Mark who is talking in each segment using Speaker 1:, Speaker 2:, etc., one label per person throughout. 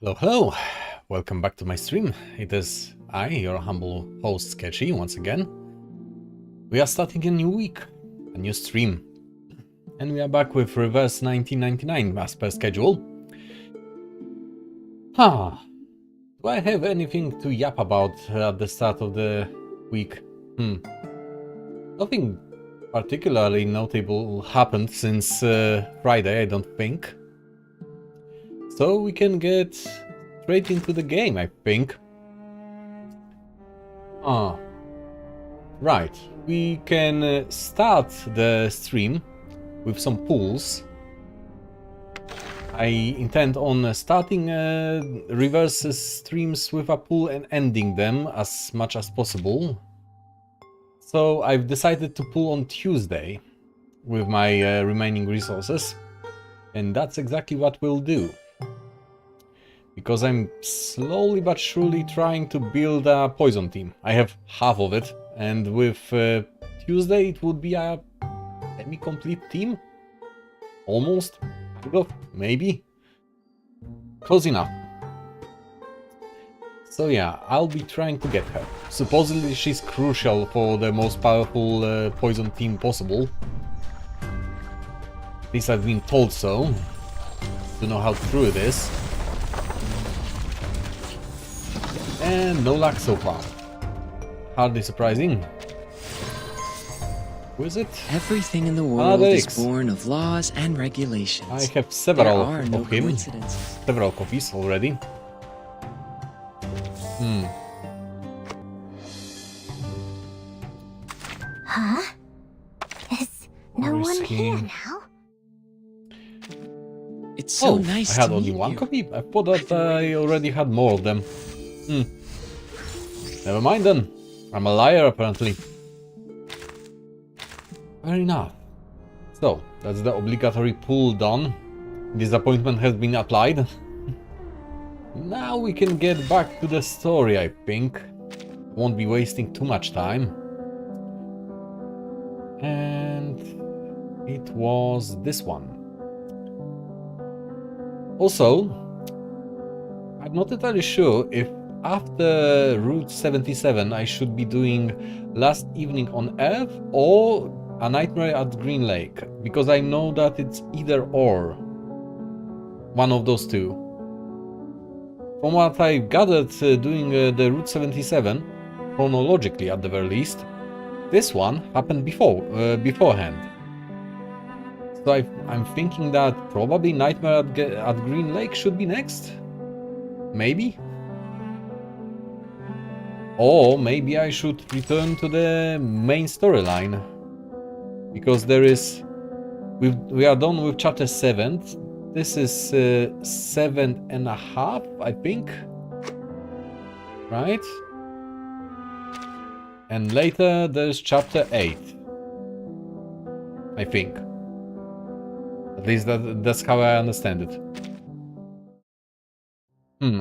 Speaker 1: Hello, hello! Welcome back to my stream. It is I, your humble host, Sketchy, once again. We are starting a new week, a new stream. And we are back with Reverse 1999 as per schedule. Do I have anything to yap about at the start of the week? Nothing particularly notable happened since Friday, I don't think. So we can get straight into the game, I think. Right. We can start the stream with some pulls. I intend on starting reverse streams with a pull and ending them as much as possible. So I've decided to pull on Tuesday with my remaining resources. And that's exactly what we'll do. Because I'm slowly but surely trying to build a poison team. I have half of it, and with Tuesday it would be a semi-complete team? Almost? Kind of? Maybe? Close enough. So yeah, I'll be trying to get her. Supposedly she's crucial for the most powerful poison team possible. At least I've been told so. Don't know how true it is. And no luck so far. Hardly surprising. Who is it?
Speaker 2: Everything in the world is born of laws and regulations.
Speaker 1: I have several
Speaker 2: of him.
Speaker 1: Several copies already.
Speaker 3: Huh? Is no one here now?
Speaker 2: It's so nice
Speaker 1: I had
Speaker 2: to
Speaker 1: only
Speaker 2: meet
Speaker 1: one
Speaker 2: you.
Speaker 1: copy? I thought that I already had more of them. Never mind then. I'm a liar apparently. Fair enough. So, that's the obligatory pull done. Disappointment has been applied. Now we can get back to the story, I think. Won't be wasting too much time. And it was this one. Also, I'm not entirely sure if after Route 77 I should be doing Last Evening on Earth or A Nightmare at Green Lake, because I know that it's either or. One of those two. From what I gathered doing the Route 77, chronologically at the very least, this one happened beforehand. So I'm thinking that probably Nightmare at Green Lake should be next? Maybe? Or maybe I should return to the main storyline. Because there is... We are done with chapter 7. This is 7.5, I think. Right? And later there's chapter 8. I think. At least that's how I understand it.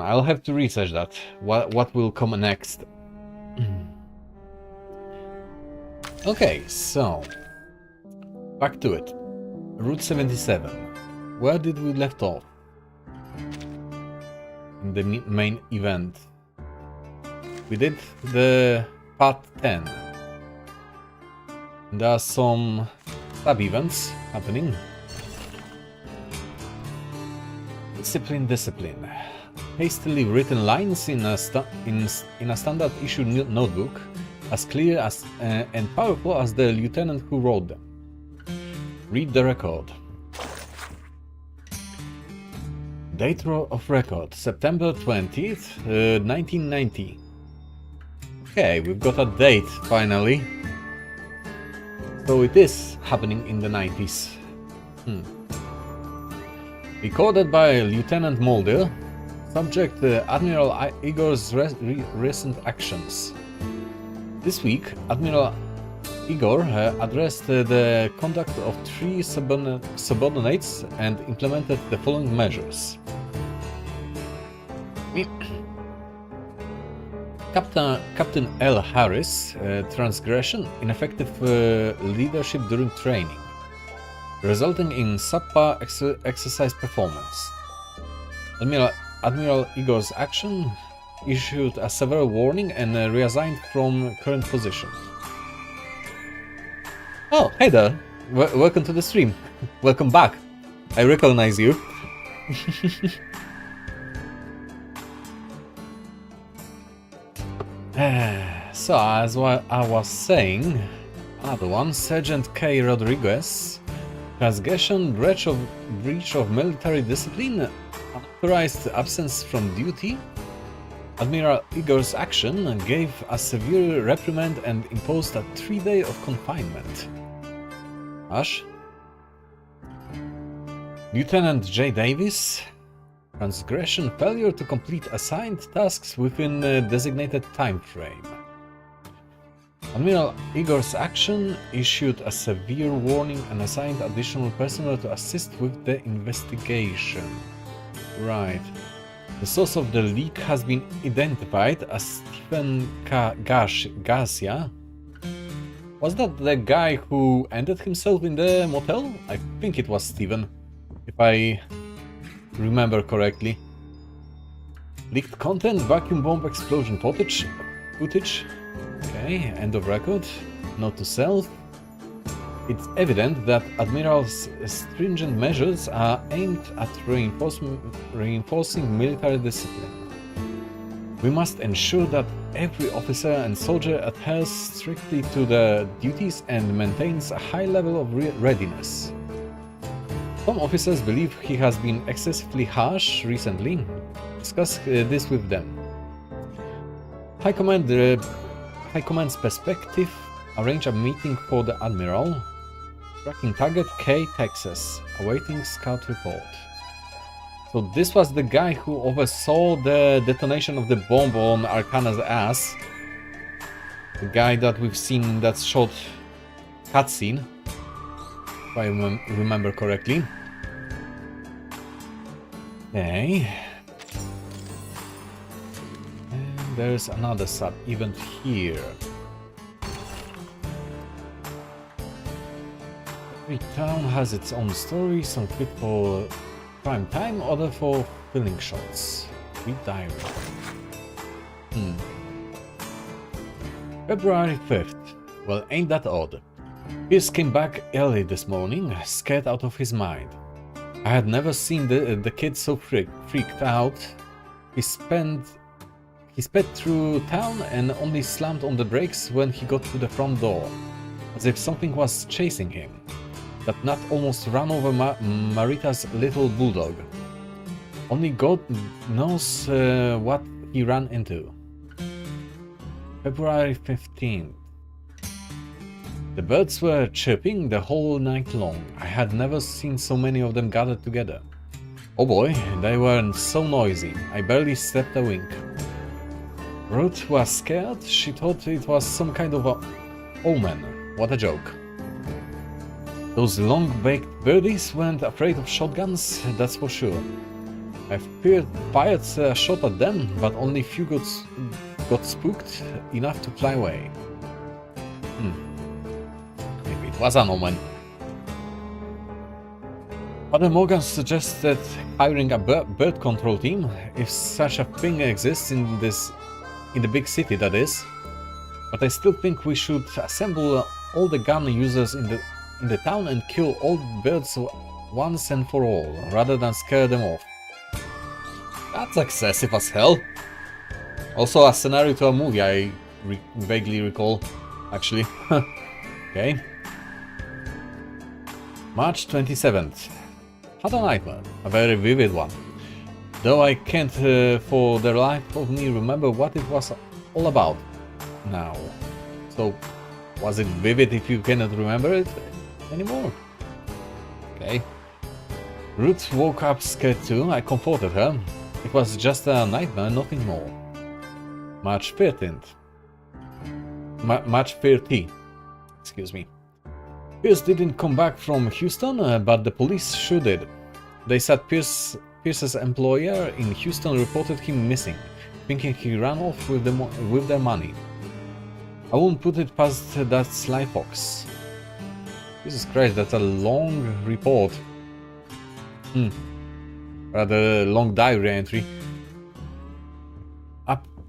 Speaker 1: I'll have to research that. What will come next? Okay, so back to it. Route 77. Where did we left off? In the main event. We did the part 10. There are some sub-events happening. Discipline. Hastily written lines in a standard issue notebook, as clear as and powerful as the lieutenant who wrote them. Read the record. Date of record, September 20th, 1990. Okay, we've got a date finally. So it is happening in the 90s. Recorded by Lieutenant Mulder. Subject Admiral Igor's recent actions. This week, Admiral Igor addressed the conduct of 3 subordinates and implemented the following measures. Captain L. Harris, transgression, ineffective leadership during training, resulting in subpar exercise performance. Admiral Igor's action issued a severe warning and resigned from current position. Oh, hey there. Welcome to the stream. Welcome back. I recognize you. So, as I was saying, another one, Sergeant K. Rodriguez, transgression, breach of military discipline, unauthorized absence from duty. Admiral Igor's action gave a severe reprimand and imposed a 3-day of confinement. Ash? Lieutenant J. Davis, transgression, failure to complete assigned tasks within a designated time frame. Admiral Igor's action issued a severe warning and assigned additional personnel to assist with the investigation. Right. The source of the leak has been identified as Stephen Garcia. Was that the guy who ended himself in the motel? I think it was Stephen, if I remember correctly. Leaked content, vacuum bomb explosion footage. Okay, end of record. Note to self. It's evident that Admiral's stringent measures are aimed at reinforcing military discipline. We must ensure that every officer and soldier adheres strictly to their duties and maintains a high level of readiness. Some officers believe he has been excessively harsh recently. Discuss this with them. High Command's perspective. Arrange a meeting for the Admiral. Tracking target K, Texas. Awaiting scout report. So this was the guy who oversaw the detonation of the bomb on Arcana's ass. The guy that we've seen in that short cutscene, if I remember correctly. Okay. And there's another sub-event here. Every town has its own story, some fit for prime time, other for filling shots. Read diary. February 5th. Well, ain't that odd. Pierce came back early this morning, scared out of his mind. I had never seen the kid so freaked out. He sped through town and only slammed on the brakes when he got to the front door, as if something was chasing him. That nut almost ran over Marita's little bulldog. Only God knows what he ran into. February 15th. The birds were chirping the whole night long. I had never seen so many of them gathered together. Oh boy, they were so noisy. I barely slept a wink. Ruth was scared. She thought it was some kind of a omen. What a joke. Those long-baked birdies weren't afraid of shotguns, that's for sure. I fired a shot at them, but only few got spooked enough to fly away. Maybe it was an omen. Father Morgan suggested hiring a bird control team, if such a thing exists in the big city, that is. But I still think we should assemble all the gun users in the town and kill all birds once and for all, rather than scare them off. That's excessive as hell. Also a scenario to a movie, I vaguely recall, actually. Okay. March 27th. Had a nightmare, a very vivid one. Though I can't for the life of me remember what it was all about now. So, was it vivid if you cannot remember it anymore? Okay. Ruth woke up scared too. I comforted her. It was just a nightmare, nothing more. March 13th. March 30th. Excuse me. Pierce didn't come back from Houston, but the police sure did. They said Pierce's employer in Houston reported him missing, thinking he ran off with their money. I won't put it past that sly fox. Jesus Christ, that's a long report. Rather long diary entry.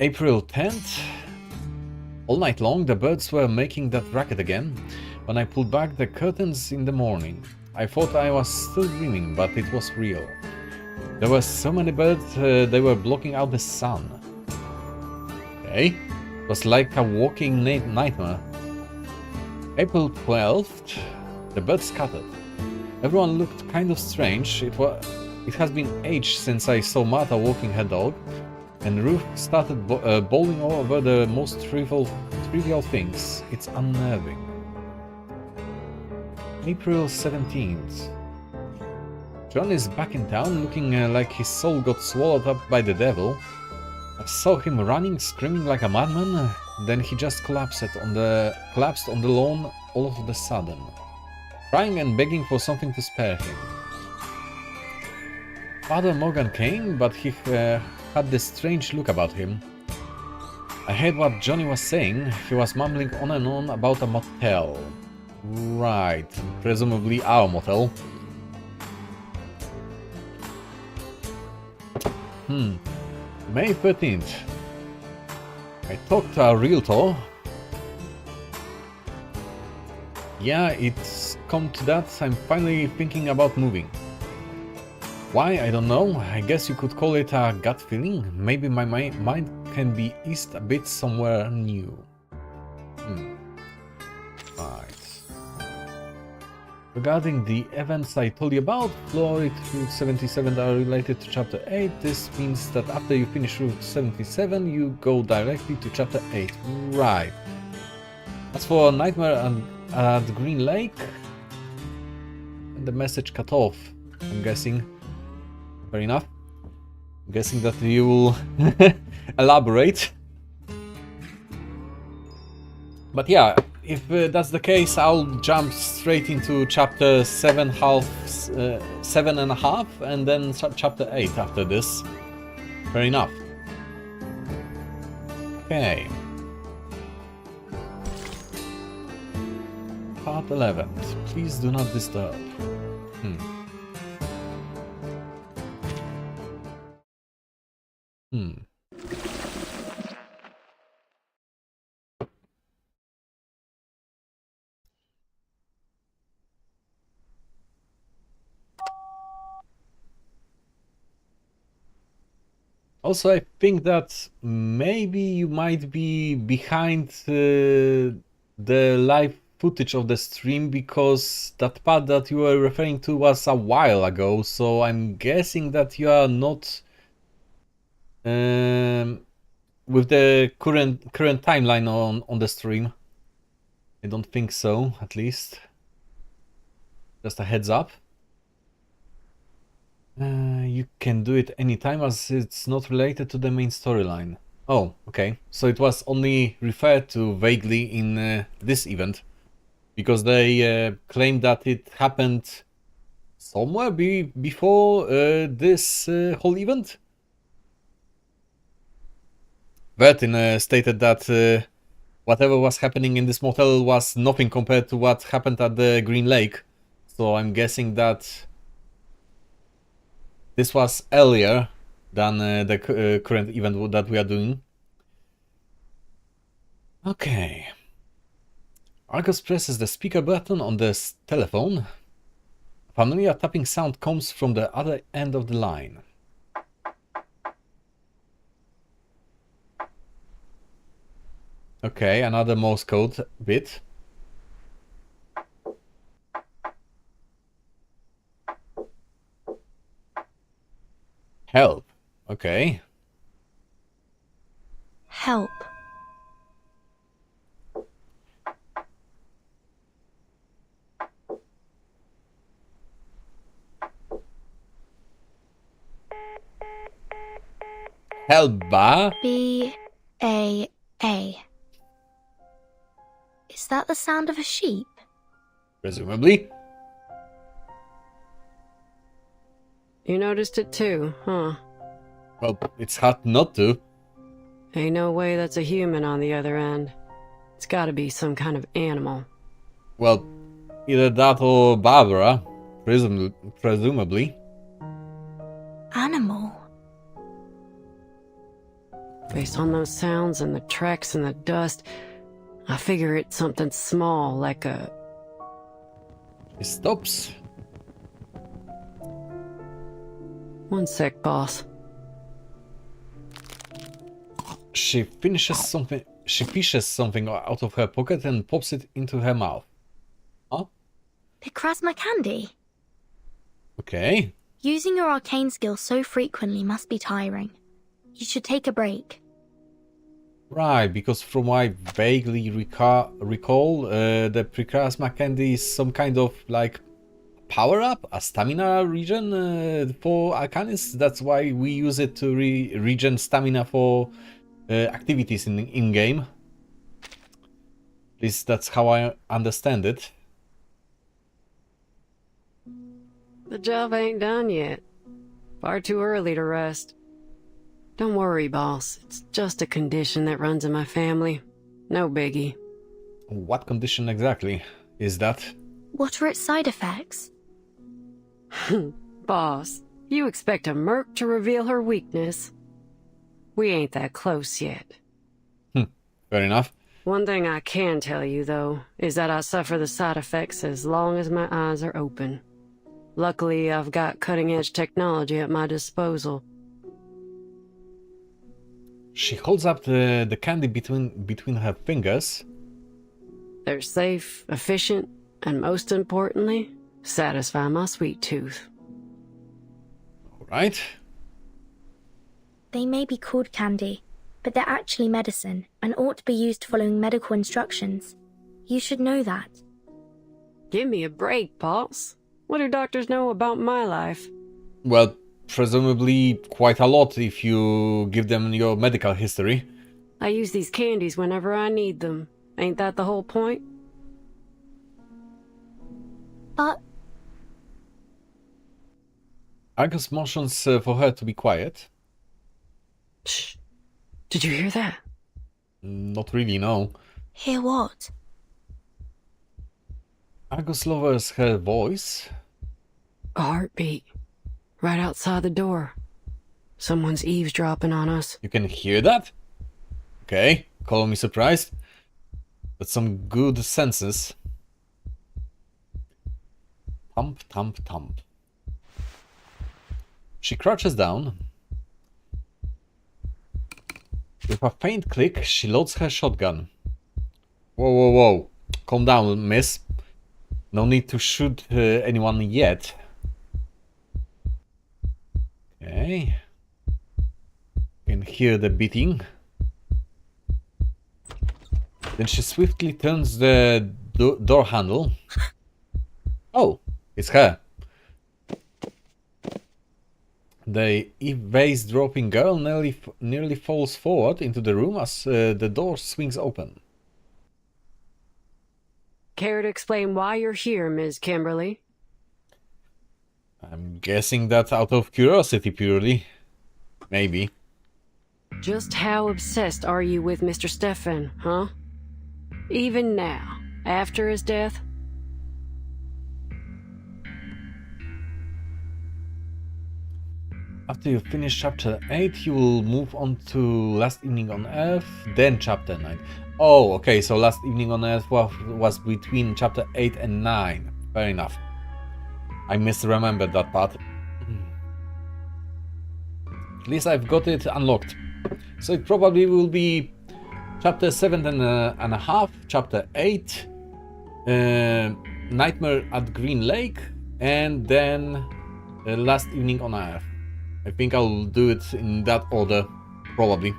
Speaker 1: April 10th. All night long, the birds were making that racket again. When I pulled back the curtains in the morning, I thought I was still dreaming, but it was real. There were so many birds, they were blocking out the sun. Okay, it was like a walking nightmare. April 12th, the birds scattered. Everyone looked kind of strange. It has been ages since I saw Martha walking her dog, and Ruth started bowling over the most trivial things. It's unnerving. April 17th. John is back in town, looking like his soul got swallowed up by the devil. I saw him running, screaming like a madman. Then he just collapsed on the lawn all of a sudden, crying and begging for something to spare him. Father Morgan came, but he had this strange look about him. I heard what Johnny was saying. He was mumbling on and on about a motel. Right, presumably our motel. May 13th. I talked to a realtor. Yeah, it's come to that. I'm finally thinking about moving. Why? I don't know. I guess you could call it a gut feeling. Maybe my mind can be eased a bit somewhere new. Right. Regarding the events I told you about, Route 77 are related to Chapter 8. This means that after you finish Route 77, you go directly to Chapter 8. Right. As for Nightmare at Green Lake, the message cut off, I'm guessing. Fair enough. I'm guessing that you will elaborate. But yeah, if that's the case, I'll jump straight into chapter 7.5, and then chapter 8 after this. Fair enough. Okay. Part 11. Please do not disturb. Also, I think that maybe you might be behind the live footage of the stream, because that part that you were referring to was a while ago, so I'm guessing that you are not with the current timeline on the stream. I don't think so, at least. Just a heads up. You can do it anytime, as it's not related to the main storyline. Oh, okay. So it was only referred to vaguely in this event, because they claimed that it happened somewhere before this whole event. Vertin stated that whatever was happening in this motel was nothing compared to what happened at the Green Lake. So I'm guessing that this was earlier than the current event that we are doing. Okay. Argus presses the speaker button on the telephone. A familiar tapping sound comes from the other end of the line. Okay, another Morse code bit. Help. Okay.
Speaker 3: Help.
Speaker 1: Helba.
Speaker 3: B-A-A. Is that the sound of a sheep?
Speaker 1: Presumably.
Speaker 4: You noticed it too, huh?
Speaker 1: Well, it's hard not to.
Speaker 4: Ain't no way that's a human on the other end. It's gotta be some kind of animal.
Speaker 1: Well, either that or Barbara, presumably.
Speaker 3: Animal.
Speaker 4: Based on those sounds and the tracks and the dust, I figure it's something small, like a...
Speaker 1: He stops.
Speaker 4: One sec, boss.
Speaker 1: She finishes something. She fishes something out of her pocket and pops it into her mouth. Huh?
Speaker 3: Picrasma candy?
Speaker 1: Okay.
Speaker 3: Using your arcane skill so frequently must be tiring. You should take a break.
Speaker 1: Right, because from what I vaguely recall, the Picrasma candy is some kind of like power-up, a stamina regen for Arcanists. That's why we use it to regen stamina for activities in-game. At least that's how I understand it.
Speaker 4: The job ain't done yet. Far too early to rest. Don't worry, boss. It's just a condition that runs in my family. No biggie.
Speaker 1: What condition exactly is that?
Speaker 3: What are its side effects?
Speaker 4: Boss, you expect a merc to reveal her weakness? We ain't that close yet.
Speaker 1: Fair enough.
Speaker 4: One thing I can tell you, though, is that I suffer the side effects as long as my eyes are open. Luckily, I've got cutting-edge technology at my disposal.
Speaker 1: She holds up the candy between her fingers.
Speaker 4: They're safe, efficient, and most importantly, satisfy my sweet tooth.
Speaker 1: Alright.
Speaker 3: They may be called candy, but they're actually medicine and ought to be used following medical instructions. You should know that.
Speaker 4: Give me a break, boss. What do doctors know about my life?
Speaker 1: Well, presumably quite a lot if you give them your medical history.
Speaker 4: I use these candies whenever I need them. Ain't that the whole point?
Speaker 3: But
Speaker 1: Argus motions for her to be quiet.
Speaker 4: Shh. Did you hear that?
Speaker 1: Not really, no.
Speaker 3: hear what?
Speaker 1: Argus lowers her voice.
Speaker 4: A heartbeat. Right outside the door. Someone's eavesdropping on us.
Speaker 1: You can hear that? Okay, call me surprised. That's some good senses. Thump, thump, thump. She crouches down. With a faint click, she loads her shotgun. Whoa, whoa, whoa. Calm down, miss. No need to shoot anyone yet. Okay. You can hear the beating. Then she swiftly turns the door handle. Oh, it's her. The vase-dropping girl nearly falls forward into the room as the door swings open.
Speaker 4: Care to explain why you're here, Ms. Kimberly?
Speaker 1: I'm guessing that out of curiosity purely. Maybe.
Speaker 4: Just how obsessed are you with Mr. Stefan, huh? Even now, after his death?
Speaker 1: After you finish chapter 8, you will move on to Last Evening on Earth, then chapter 9. Oh, okay, so Last Evening on Earth was between chapter 8 and 9. Fair enough. I misremembered that part. At least I've got it unlocked. So it probably will be chapter 7 and a half, chapter 8, Nightmare at Green Lake, and then Last Evening on Earth. I think I'll do it in that order, probably.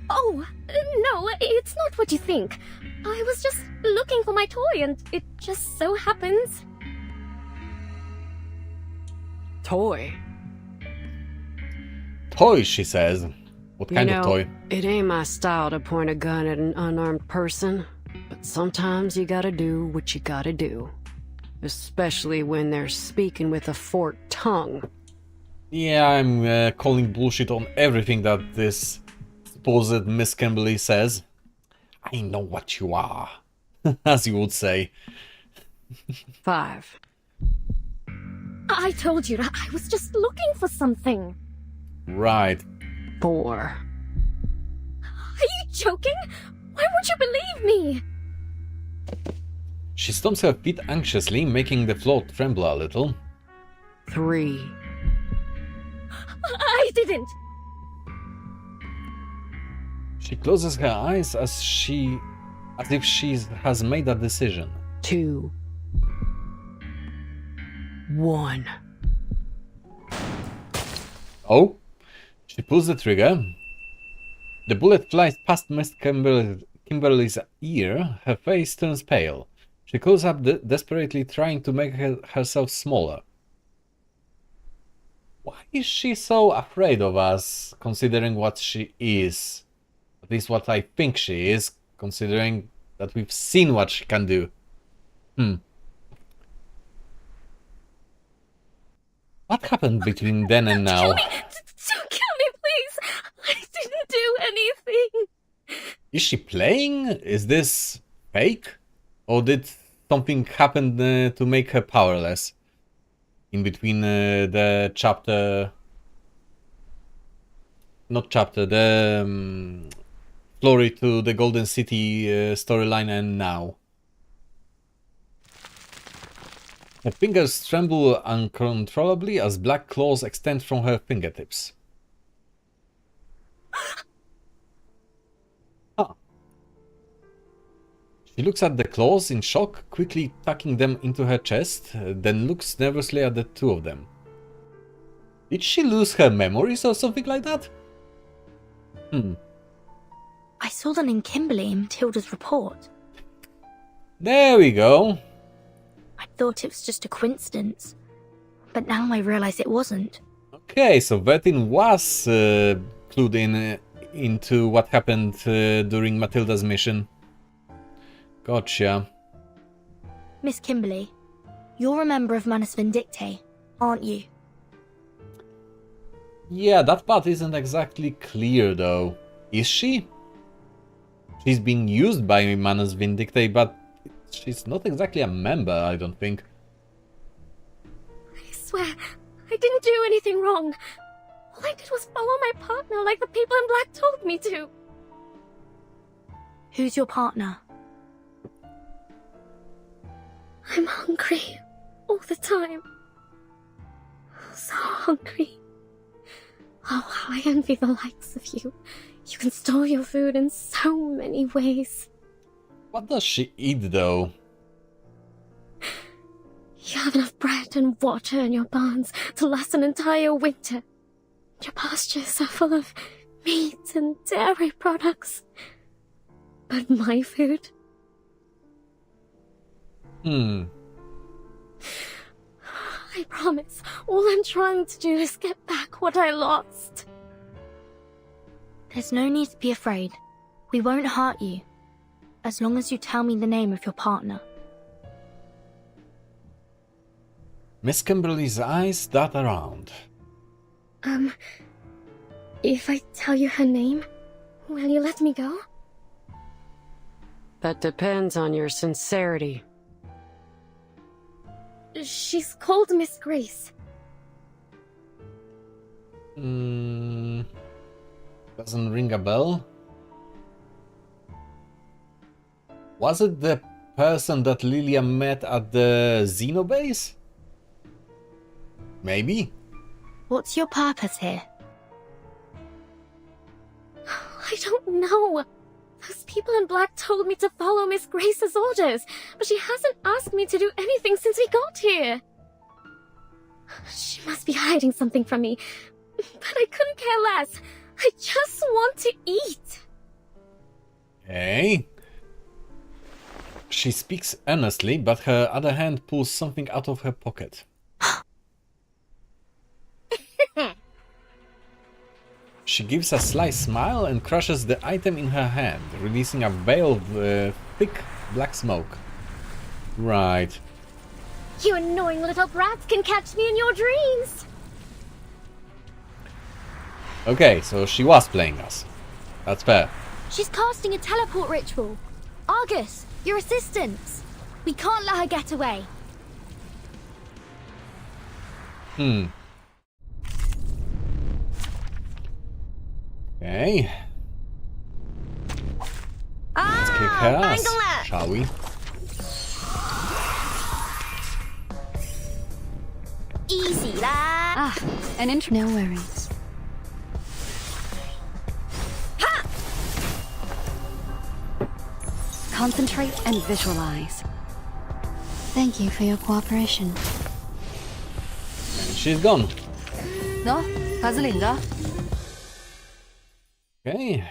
Speaker 5: Oh, no, it's not what you think. I was just looking for my toy and it just so happens.
Speaker 4: Toy?
Speaker 1: Toy, she says. What kind of toy?
Speaker 4: It ain't my style to point a gun at an unarmed person, but sometimes you gotta do what you gotta do. Especially when they're speaking with a forked tongue.
Speaker 1: Yeah, I'm calling bullshit on everything that this supposed Miss Kimberly says. I know what you are, as you would say.
Speaker 4: 5.
Speaker 5: I told you, I was just looking for something.
Speaker 1: Right.
Speaker 4: 4.
Speaker 5: Are you joking? Why won't you believe me?
Speaker 1: She stomps her feet anxiously, making the floor tremble a little.
Speaker 4: 3.
Speaker 5: I didn't.
Speaker 1: She closes her eyes as if she has made a decision.
Speaker 4: 2. 1.
Speaker 1: Oh? She pulls the trigger. The bullet flies past Miss Kimberly's ear. Her face turns pale. She calls up desperately, trying to make herself smaller. Why is she so afraid of us, considering what she is? At least what I think she is, considering that we've seen what she can do. What happened between then and now?
Speaker 5: Don't kill me, please. I didn't do anything.
Speaker 1: Is she playing? Is this fake? Or did something happen to make her powerless? In between the chapter... Not chapter, the Glory to the Golden City storyline and now. Her fingers tremble uncontrollably as black claws extend from her fingertips. She looks at the claws in shock, quickly tucking them into her chest, then looks nervously at the two of them. Did she lose her memories or something like that?
Speaker 3: I saw them in Kimberly and Matilda's report.
Speaker 1: There we go.
Speaker 3: I thought it was just a coincidence, but now I realise it wasn't.
Speaker 1: Okay, so Vertin was clued into what happened during Matilda's mission. Gotcha.
Speaker 3: Miss Kimberly, you're a member of Manus Vindictae, aren't you?
Speaker 1: Yeah, that part isn't exactly clear though. Is she? She's being used by Manus Vindictae, but she's not exactly a member, I don't think.
Speaker 5: I swear, I didn't do anything wrong. All I did was follow my partner like the people in black told me to.
Speaker 3: Who's your partner?
Speaker 5: I'm hungry. All the time. So hungry. Oh, how I envy the likes of you. You can store your food in so many ways.
Speaker 1: What does she eat though?
Speaker 5: You have enough bread and water in your barns to last an entire winter. Your pastures are full of meat and dairy products. But my food?
Speaker 1: Hmm.
Speaker 5: I promise, all I'm trying to do is get back what I lost.
Speaker 3: There's no need to be afraid. We won't hurt you, as long as you tell me the name of your partner.
Speaker 1: Miss Kimberly's eyes dart around.
Speaker 5: If I tell you her name, will you let me go?
Speaker 4: That depends on your sincerity.
Speaker 5: She's called Miss Grace.
Speaker 1: Doesn't ring a bell. Was it the person that Lilia met at the Xenobase? Maybe.
Speaker 3: What's your purpose here?
Speaker 5: I don't know. Those people in black told me to follow Miss Grace's orders, but she hasn't asked me to do anything since we got here. She must be hiding something from me, but I couldn't care less. I just want to eat.
Speaker 1: Okay. She speaks earnestly, but her other hand pulls something out of her pocket. She gives a sly smile and crushes the item in her hand, releasing a veil of thick black smoke. Right.
Speaker 5: You annoying little brats can catch me in your dreams.
Speaker 1: Okay, so she was playing us. That's fair.
Speaker 3: She's casting a teleport ritual. Argus, your assistant. We can't let her get away.
Speaker 1: Okay. Let's kick her ass, shall we?
Speaker 5: Easy lah.
Speaker 6: No worries. Concentrate and visualize. Thank you for your cooperation.
Speaker 1: And she's gone.
Speaker 6: 너 가슬인가?
Speaker 1: Okay.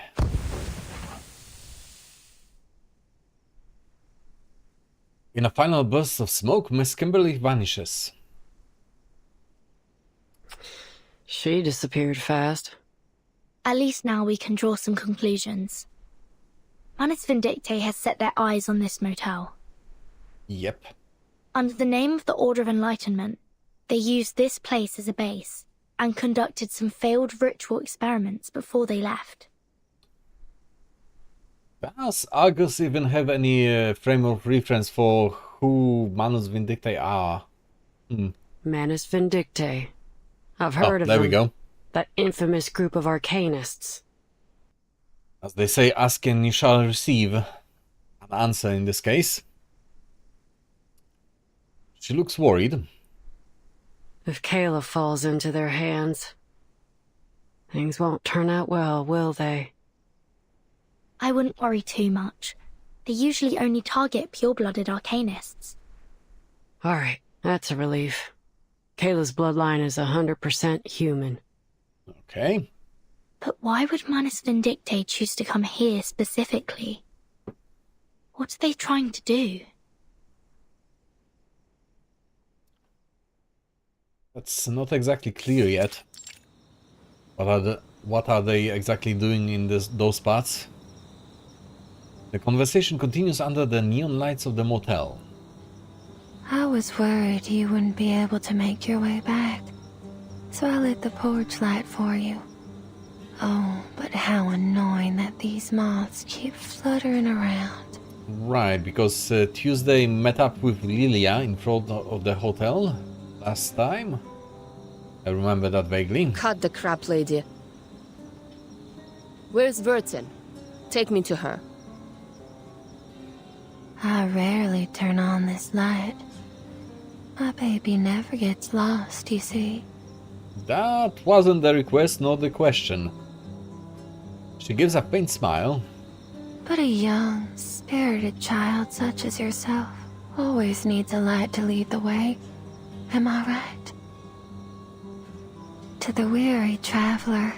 Speaker 1: In a final burst of smoke, Miss Kimberly vanishes.
Speaker 4: She disappeared fast.
Speaker 3: At least now we can draw some conclusions. Manus Vindictae has set their eyes on this motel.
Speaker 1: Yep.
Speaker 3: Under the name of the Order of Enlightenment, they used this place as a base and conducted some failed ritual experiments before they left.
Speaker 1: Does Argus even have any frame of reference for who Manus Vindictae are?
Speaker 4: Manus Vindictae. I've heard of
Speaker 1: there
Speaker 4: them.
Speaker 1: we go.
Speaker 4: That infamous group of arcanists.
Speaker 1: As they say, ask and you shall receive. An answer in this case. She looks worried.
Speaker 4: If Kayla falls into their hands, things won't turn out well, will they?
Speaker 3: I wouldn't worry too much. They usually only target pure-blooded arcanists.
Speaker 4: Alright, that's a relief. Kayla's bloodline is 100% human.
Speaker 1: Okay.
Speaker 3: But why would Manus Vindictae choose to come here specifically? What are they trying to do?
Speaker 1: That's not exactly clear yet. What are they exactly doing in those parts? The conversation continues under the neon lights of the motel.
Speaker 7: I was worried you wouldn't be able to make your way back, so I lit the porch light for you. Oh, but how annoying that these moths keep fluttering around.
Speaker 1: Right, because Tuesday met up with Lilia in front of the hotel last time. I remember that vaguely.
Speaker 8: Cut the crap, lady. Where's Vertin? Take me to her.
Speaker 7: I rarely turn on this light. My baby never gets lost, you see.
Speaker 1: That wasn't the request, nor the question. She gives a faint smile.
Speaker 7: But a young, spirited child such as yourself always needs a light to lead the way. Am I right? To the weary traveler,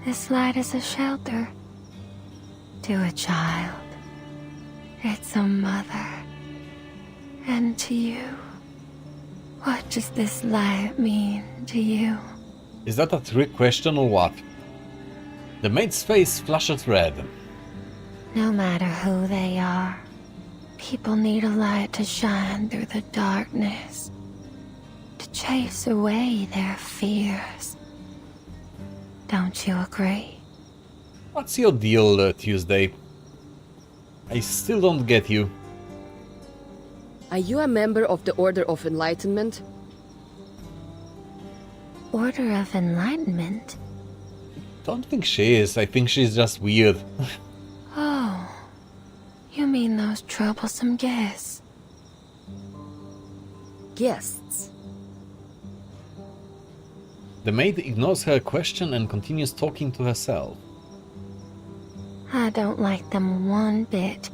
Speaker 7: this light is a shelter. To a child, it's a mother. And to you, what does this light mean to you?
Speaker 1: Is that a trick question or what? The maid's face flushes red.
Speaker 7: No matter who they are, people need a light to shine through the darkness, to chase away their fears. Don't you agree?
Speaker 1: What's your deal, Tuesday? I still don't get you.
Speaker 8: Are you a member of the Order of Enlightenment?
Speaker 7: Order of Enlightenment?
Speaker 1: Don't think she is. I think she's just weird.
Speaker 7: Oh, you mean those troublesome guests?
Speaker 8: Guests.
Speaker 1: The maid ignores her question and continues talking to herself.
Speaker 7: I don't like them one bit.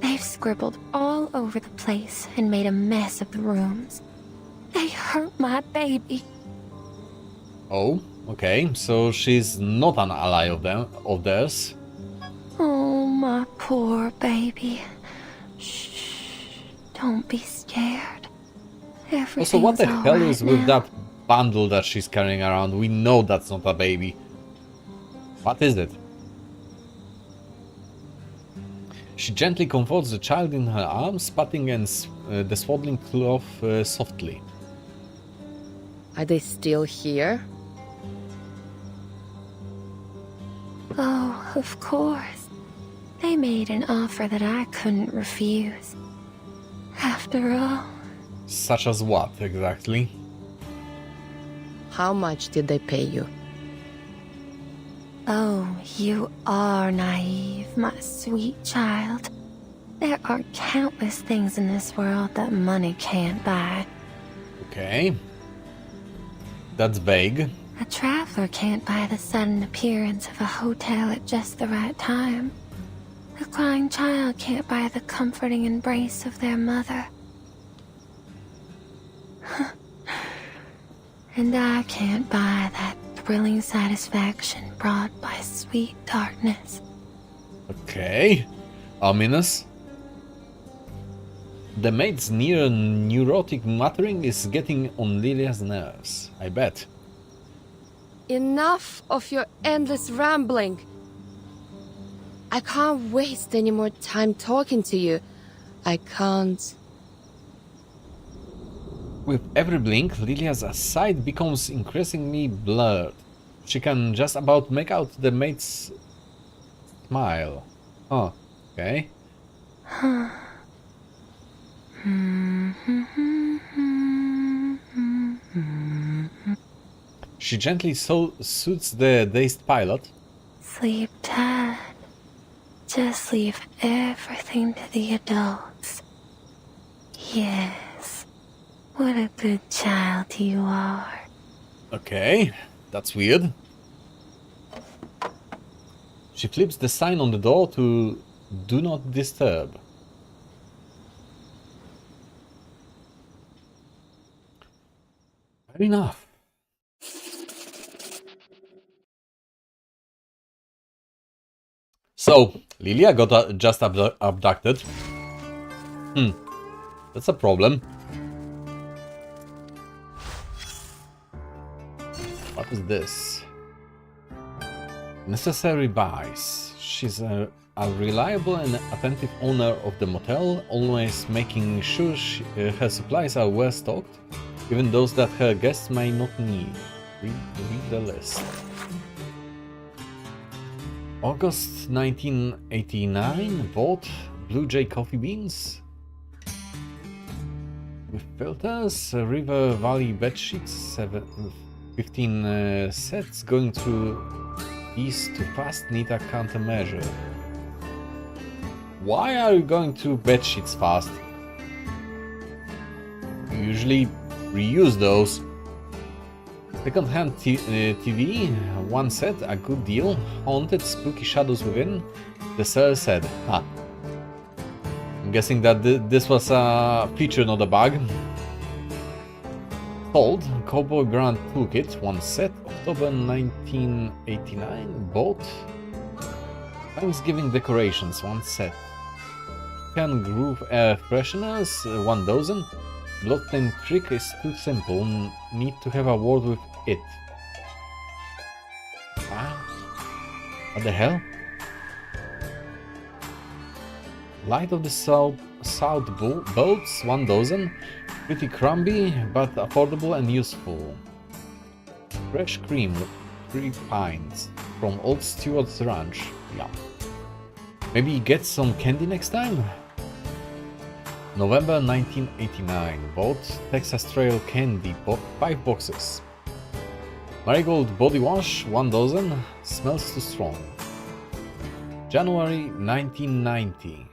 Speaker 7: They've scribbled all over the place and made a mess of the rooms. They hurt my baby.
Speaker 1: Oh, okay, so she's not an ally of theirs.
Speaker 7: Oh, my poor baby. Shh, don't be scared.
Speaker 1: Also, what the hell is with
Speaker 7: now.
Speaker 1: that bundle that she's carrying around? We know that's not a baby. What is it? She gently comforts the child in her arms, patting the swaddling cloth softly.
Speaker 8: Are they still here?
Speaker 7: Oh, of course. They made an offer that I couldn't refuse. After all,
Speaker 1: Such as what, exactly?
Speaker 8: How much did they pay you?
Speaker 7: Oh, you are naive, my sweet child. There are countless things in this world that money can't buy.
Speaker 1: Okay. That's vague.
Speaker 7: A traveler can't buy the sudden appearance of a hotel at just the right time. A crying child can't buy the comforting embrace of their mother. And I can't buy that thrilling satisfaction brought by sweet darkness.
Speaker 1: Okay. Ominous. The maid's near neurotic muttering is getting on Lilia's nerves, I bet.
Speaker 8: Enough of your endless rambling. I can't waste any more time talking to you. I can't.
Speaker 1: With every blink, Lilia's sight becomes increasingly blurred. She can just about make out the maid's smile. Oh, okay. She gently soothes the dazed pilot.
Speaker 7: Sleep tight. Just leave everything to the adults. Yes. What a good child you are.
Speaker 1: Okay, that's weird. She flips the sign on the door to "Do not disturb." Fair enough. So, Lilia got just abducted. That's a problem. What is this? Necessary buys. She's a reliable and attentive owner of the motel, always making sure her supplies are well stocked, even those that her guests may not need. Read the list. August 1989, bought Blue Jay coffee beans with filters, River Valley bedsheets, 15 sets, going through these too fast, need a countermeasure. Why are you going through bedsheets fast? You usually reuse those. Second-hand TV, one set, a good deal. Haunted, spooky shadows within. The seller said, I'm guessing that this was a feature, not a bug. Sold, Cowboy Brand Toolkit, one set, October 1989. Bought, Thanksgiving decorations, one set. Can Groove air fresheners, 1 dozen. Bloodstained trick is too simple, need to have a word with it. What the hell? Light of the South boats, 1 dozen. Pretty crumby, but affordable and useful. Fresh cream, 3 pints. From Old Stewart's Ranch. Yeah. Maybe get some candy next time? November 1989, bought Texas Trail candy, 5 boxes. Marigold body wash, 1 dozen, smells too strong. January 1990,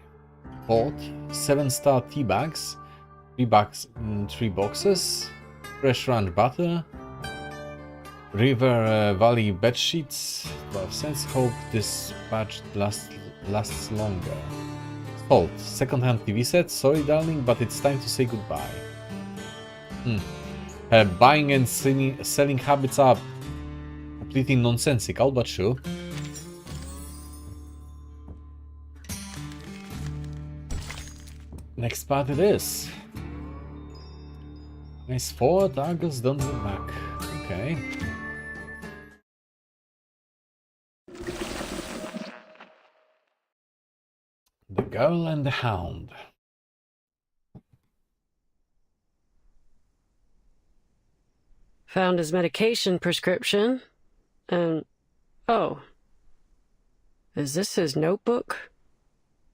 Speaker 1: bought 7-star tea bags, 3 boxes, Fresh Ranch butter, River Valley bedsheets, 12 cents, hope this batch lasts longer. Sold. Second-hand TV set. Sorry, darling, but it's time to say goodbye. Her buying and selling habits are completely nonsensical, but sure. Next part it is. Nice forward, Argus, don't look back. Okay. The Girl and the Hound.
Speaker 4: Found his medication prescription. And, oh. Is this his notebook?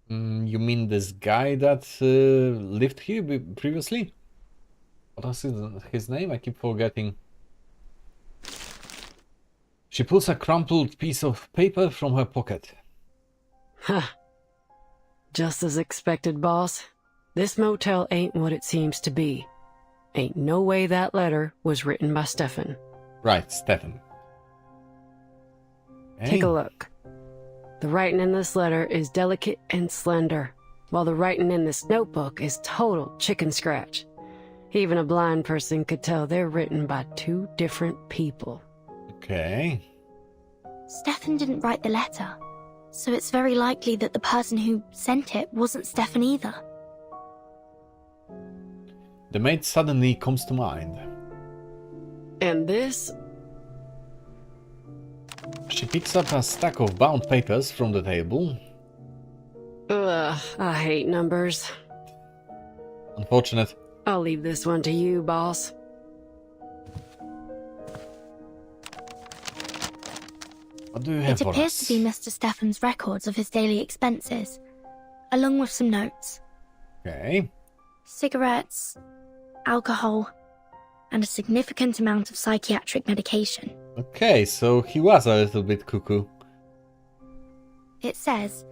Speaker 1: You mean this guy that lived here previously? What was his name? I keep forgetting. She pulls a crumpled piece of paper from her pocket.
Speaker 4: Huh. Just as expected, boss. This motel ain't what it seems to be. Ain't no way that letter was written by Stefan.
Speaker 1: Right, Stefan.
Speaker 4: Take a look. The writing in this letter is delicate and slender, while the writing in this notebook is total chicken scratch. Even a blind person could tell they're written by two different people.
Speaker 1: Okay.
Speaker 3: Stefan didn't write the letter, so it's very likely that the person who sent it wasn't Stefan either.
Speaker 1: The maid suddenly comes to mind.
Speaker 4: And this?
Speaker 1: She picks up a stack of bound papers from the table.
Speaker 4: Ugh, I hate numbers.
Speaker 1: Unfortunate.
Speaker 4: I'll leave this one to you, boss.
Speaker 1: What do you have
Speaker 3: It
Speaker 1: for
Speaker 3: appears
Speaker 1: us?
Speaker 3: to be Mr. Stefan's records of his daily expenses, along with some notes.
Speaker 1: Okay.
Speaker 3: Cigarettes, alcohol, and a significant amount of psychiatric medication.
Speaker 1: Okay, so he was a little bit cuckoo.
Speaker 3: It says,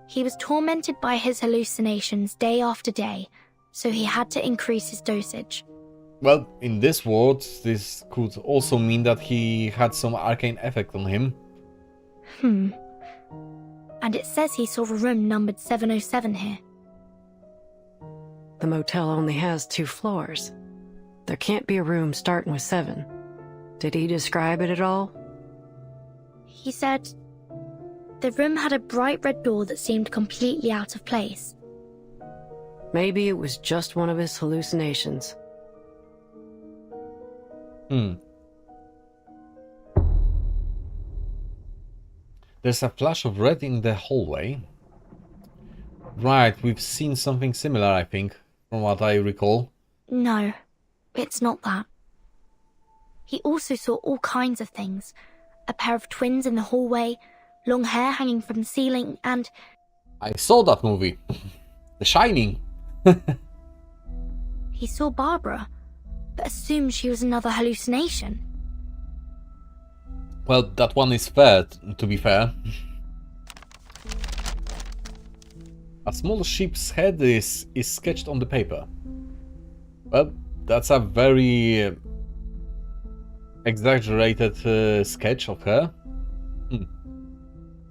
Speaker 3: he was tormented by his hallucinations day after day, so he had to increase his dosage.
Speaker 1: Well, in this world, this could also mean that he had some arcane effect on him.
Speaker 3: And it says he saw a room numbered 707 here.
Speaker 4: The motel only has 2 floors. There can't be a room starting with 7. Did he describe it at all?
Speaker 3: He said the room had a bright red door that seemed completely out of place.
Speaker 4: Maybe it was just one of his hallucinations.
Speaker 1: There's a flash of red in the hallway. Right, we've seen something similar, I think, from what I recall.
Speaker 3: No, it's not that. He also saw all kinds of things. A pair of twins in the hallway, long hair hanging from the ceiling, and...
Speaker 1: I saw that movie. The Shining.
Speaker 3: He saw Barbara, but assumed she was another hallucination.
Speaker 1: Well, that one is fair, to be fair. A small sheep's head is sketched on the paper. Well, that's a very exaggerated sketch of her.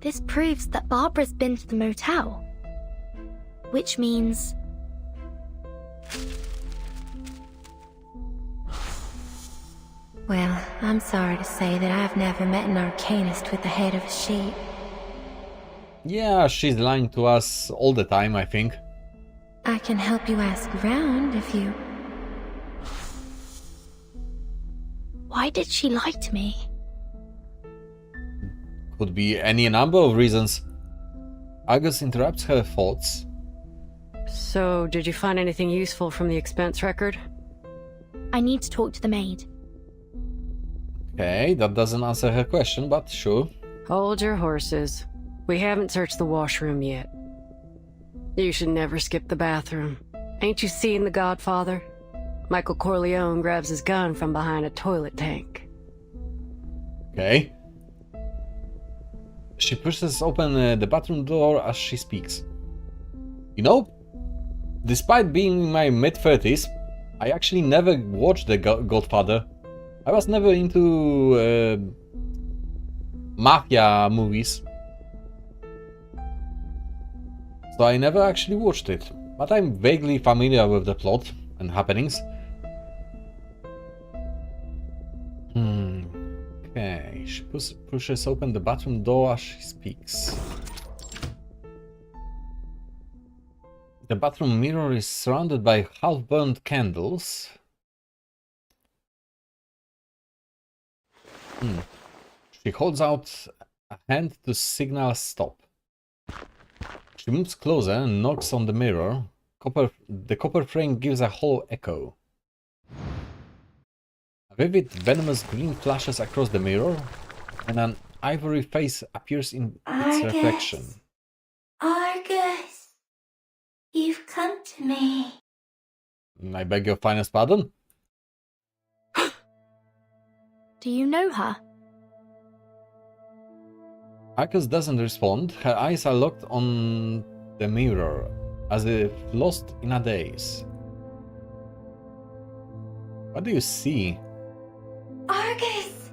Speaker 3: This proves that Barbara's been to the motel. Which means...
Speaker 7: Well, I'm sorry to say that I've never met an arcanist with the head of a sheep.
Speaker 1: Yeah, she's lying to us all the time, I think.
Speaker 7: I can help you ask around if you...
Speaker 3: Why did she lie to me?
Speaker 1: Could be any number of reasons. Argus interrupts her thoughts.
Speaker 4: So, did you find anything useful from the expense record?
Speaker 3: I need to talk to the maid.
Speaker 1: Okay, that doesn't answer her question, but sure.
Speaker 4: Hold your horses. We haven't searched the washroom yet. You should never skip the bathroom. Ain't you seen The Godfather? Michael Corleone grabs his gun from behind a toilet tank.
Speaker 1: Okay. She pushes open the bathroom door as she speaks. You know, despite being in my mid-30s, I actually never watched The Godfather. I was never into mafia movies. So I never actually watched it. But I'm vaguely familiar with the plot and happenings. Okay, she pushes open the bathroom door as she speaks. The bathroom mirror is surrounded by half-burned candles. She holds out a hand to signal stop. She moves closer and knocks on the mirror. The copper frame gives a hollow echo. A vivid, venomous green flashes across the mirror, and an ivory face appears in its reflection.
Speaker 3: Argus, you've come to me.
Speaker 1: I beg your finest pardon?
Speaker 3: Do you know her?
Speaker 1: Akos doesn't respond. Her eyes are locked on the mirror, as if lost in a daze. What do you see?
Speaker 3: Argus!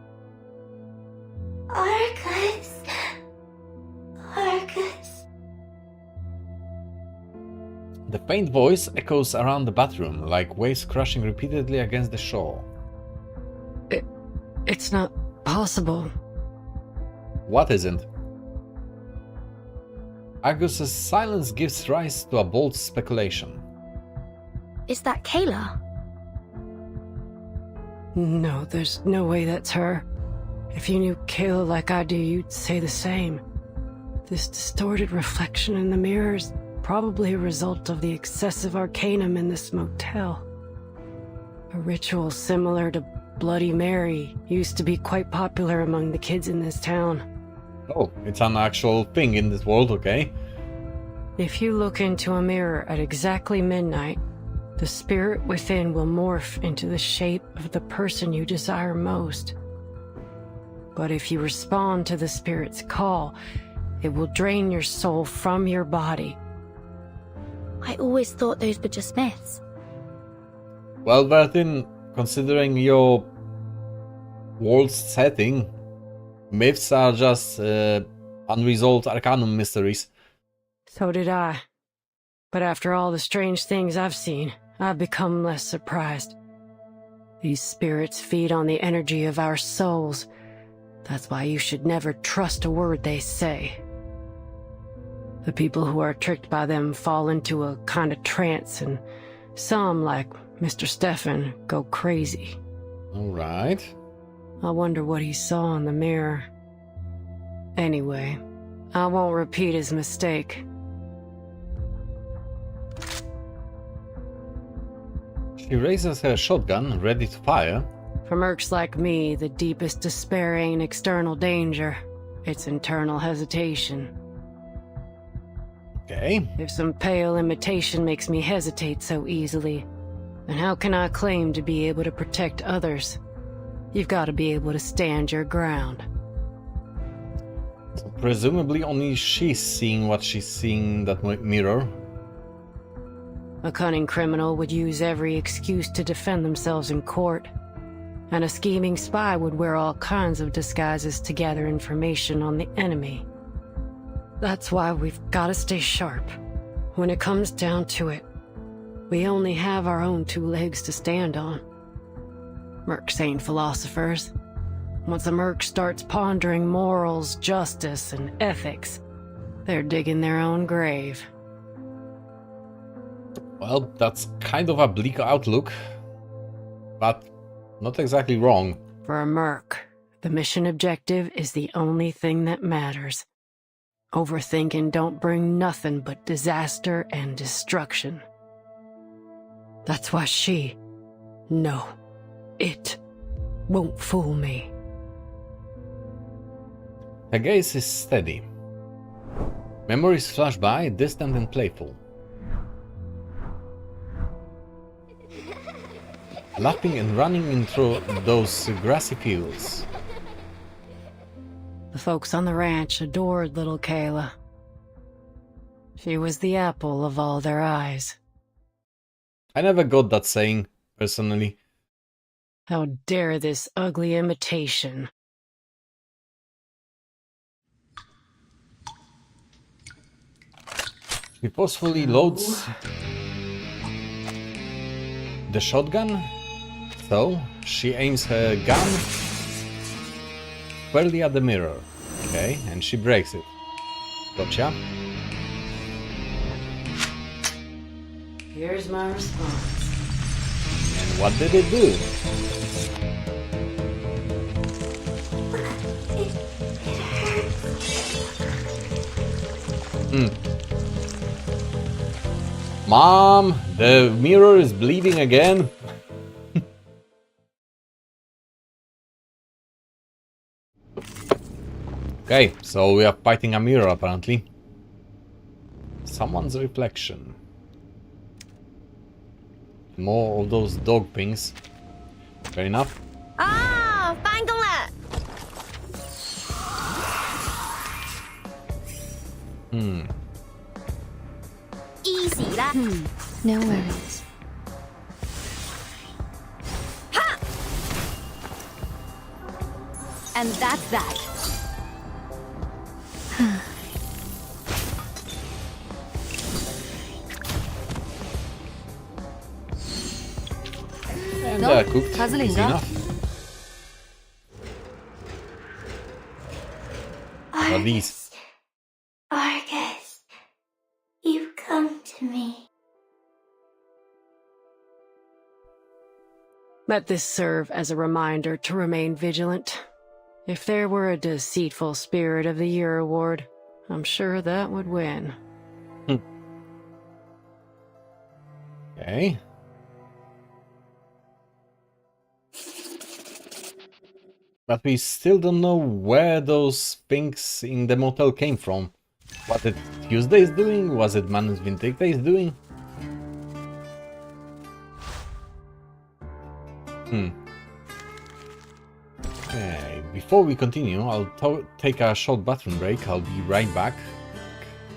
Speaker 3: Argus! Argus!
Speaker 1: The faint voice echoes around the bathroom, like waves crashing repeatedly against the shore.
Speaker 4: It's not possible.
Speaker 1: What isn't? Argus's silence gives rise to a bold speculation.
Speaker 3: Is that Kayla?
Speaker 4: No, there's no way that's her. If you knew Kayla like I do, you'd say the same. This distorted reflection in the mirror is probably a result of the excessive arcanum in this motel. A ritual similar to Bloody Mary used to be quite popular among the kids in this town.
Speaker 1: Oh, it's an actual thing in this world, okay?
Speaker 4: If you look into a mirror at exactly midnight, the spirit within will morph into the shape of the person you desire most. But if you respond to the spirit's call, it will drain your soul from your body.
Speaker 3: I always thought those were just myths.
Speaker 1: Well, Bertin, considering your world setting, myths are just unresolved arcanum mysteries.
Speaker 4: So did I. But after all the strange things I've seen, I've become less surprised. These spirits feed on the energy of our souls. That's why you should never trust a word they say. The people who are tricked by them fall into a kind of trance, and some, like Mr. Stefan, go crazy.
Speaker 1: Alright.
Speaker 4: I wonder what he saw in the mirror. Anyway, I won't repeat his mistake.
Speaker 1: She raises her shotgun, ready to fire.
Speaker 4: For mercs like me, the deepest despair ain't external danger. It's internal hesitation.
Speaker 1: Okay.
Speaker 4: If some pale imitation makes me hesitate so easily, then how can I claim to be able to protect others? You've got to be able to stand your ground.
Speaker 1: So presumably only she's seeing what she's seeing in that mirror.
Speaker 4: A cunning criminal would use every excuse to defend themselves in court, and a scheming spy would wear all kinds of disguises to gather information on the enemy. That's why we've got to stay sharp. When it comes down to it, we only have our own two legs to stand on. Mercs ain't philosophers. Once a merc starts pondering morals, justice, and ethics, they're digging their own grave.
Speaker 1: Well, that's kind of a bleak outlook, but not exactly wrong.
Speaker 4: For a merc, the mission objective is the only thing that matters. Overthinking don't bring nothing but disaster and destruction. That's why it won't fool me.
Speaker 1: Her gaze is steady. Memories flash by, distant and playful. Laughing and running in through those grassy fields.
Speaker 4: The folks on the ranch adored little Kayla. She was the apple of all their eyes.
Speaker 1: I never got that saying, personally.
Speaker 4: How dare this ugly imitation?
Speaker 1: He forcefully loads the shotgun, so she aims her gun squarely at the mirror. Okay, and she breaks it. Gotcha.
Speaker 4: Here's my response.
Speaker 1: And what did it do? Mom, the mirror is bleeding again. Okay, so we are fighting a mirror apparently. Someone's reflection. More of those dog pings. Fair enough.
Speaker 5: 啊，翻工啦！
Speaker 3: Easy, that.
Speaker 6: No worries.
Speaker 3: And that's that.
Speaker 1: And
Speaker 6: No,
Speaker 1: cooked.
Speaker 6: puzzling,
Speaker 1: Easy
Speaker 6: huh?
Speaker 1: enough. What are these?
Speaker 3: Argus, you've come to me.
Speaker 4: Let this serve as a reminder to remain vigilant. If there were a deceitful spirit of the year award, I'm sure that would win.
Speaker 1: Okay. But we still don't know where those things in the motel came from. Was it Tuesday's doing? Was it Manus Vindicta's doing? Okay, before we continue, I'll take a short bathroom break. I'll be right back.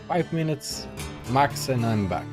Speaker 1: 5 minutes max and I'm back.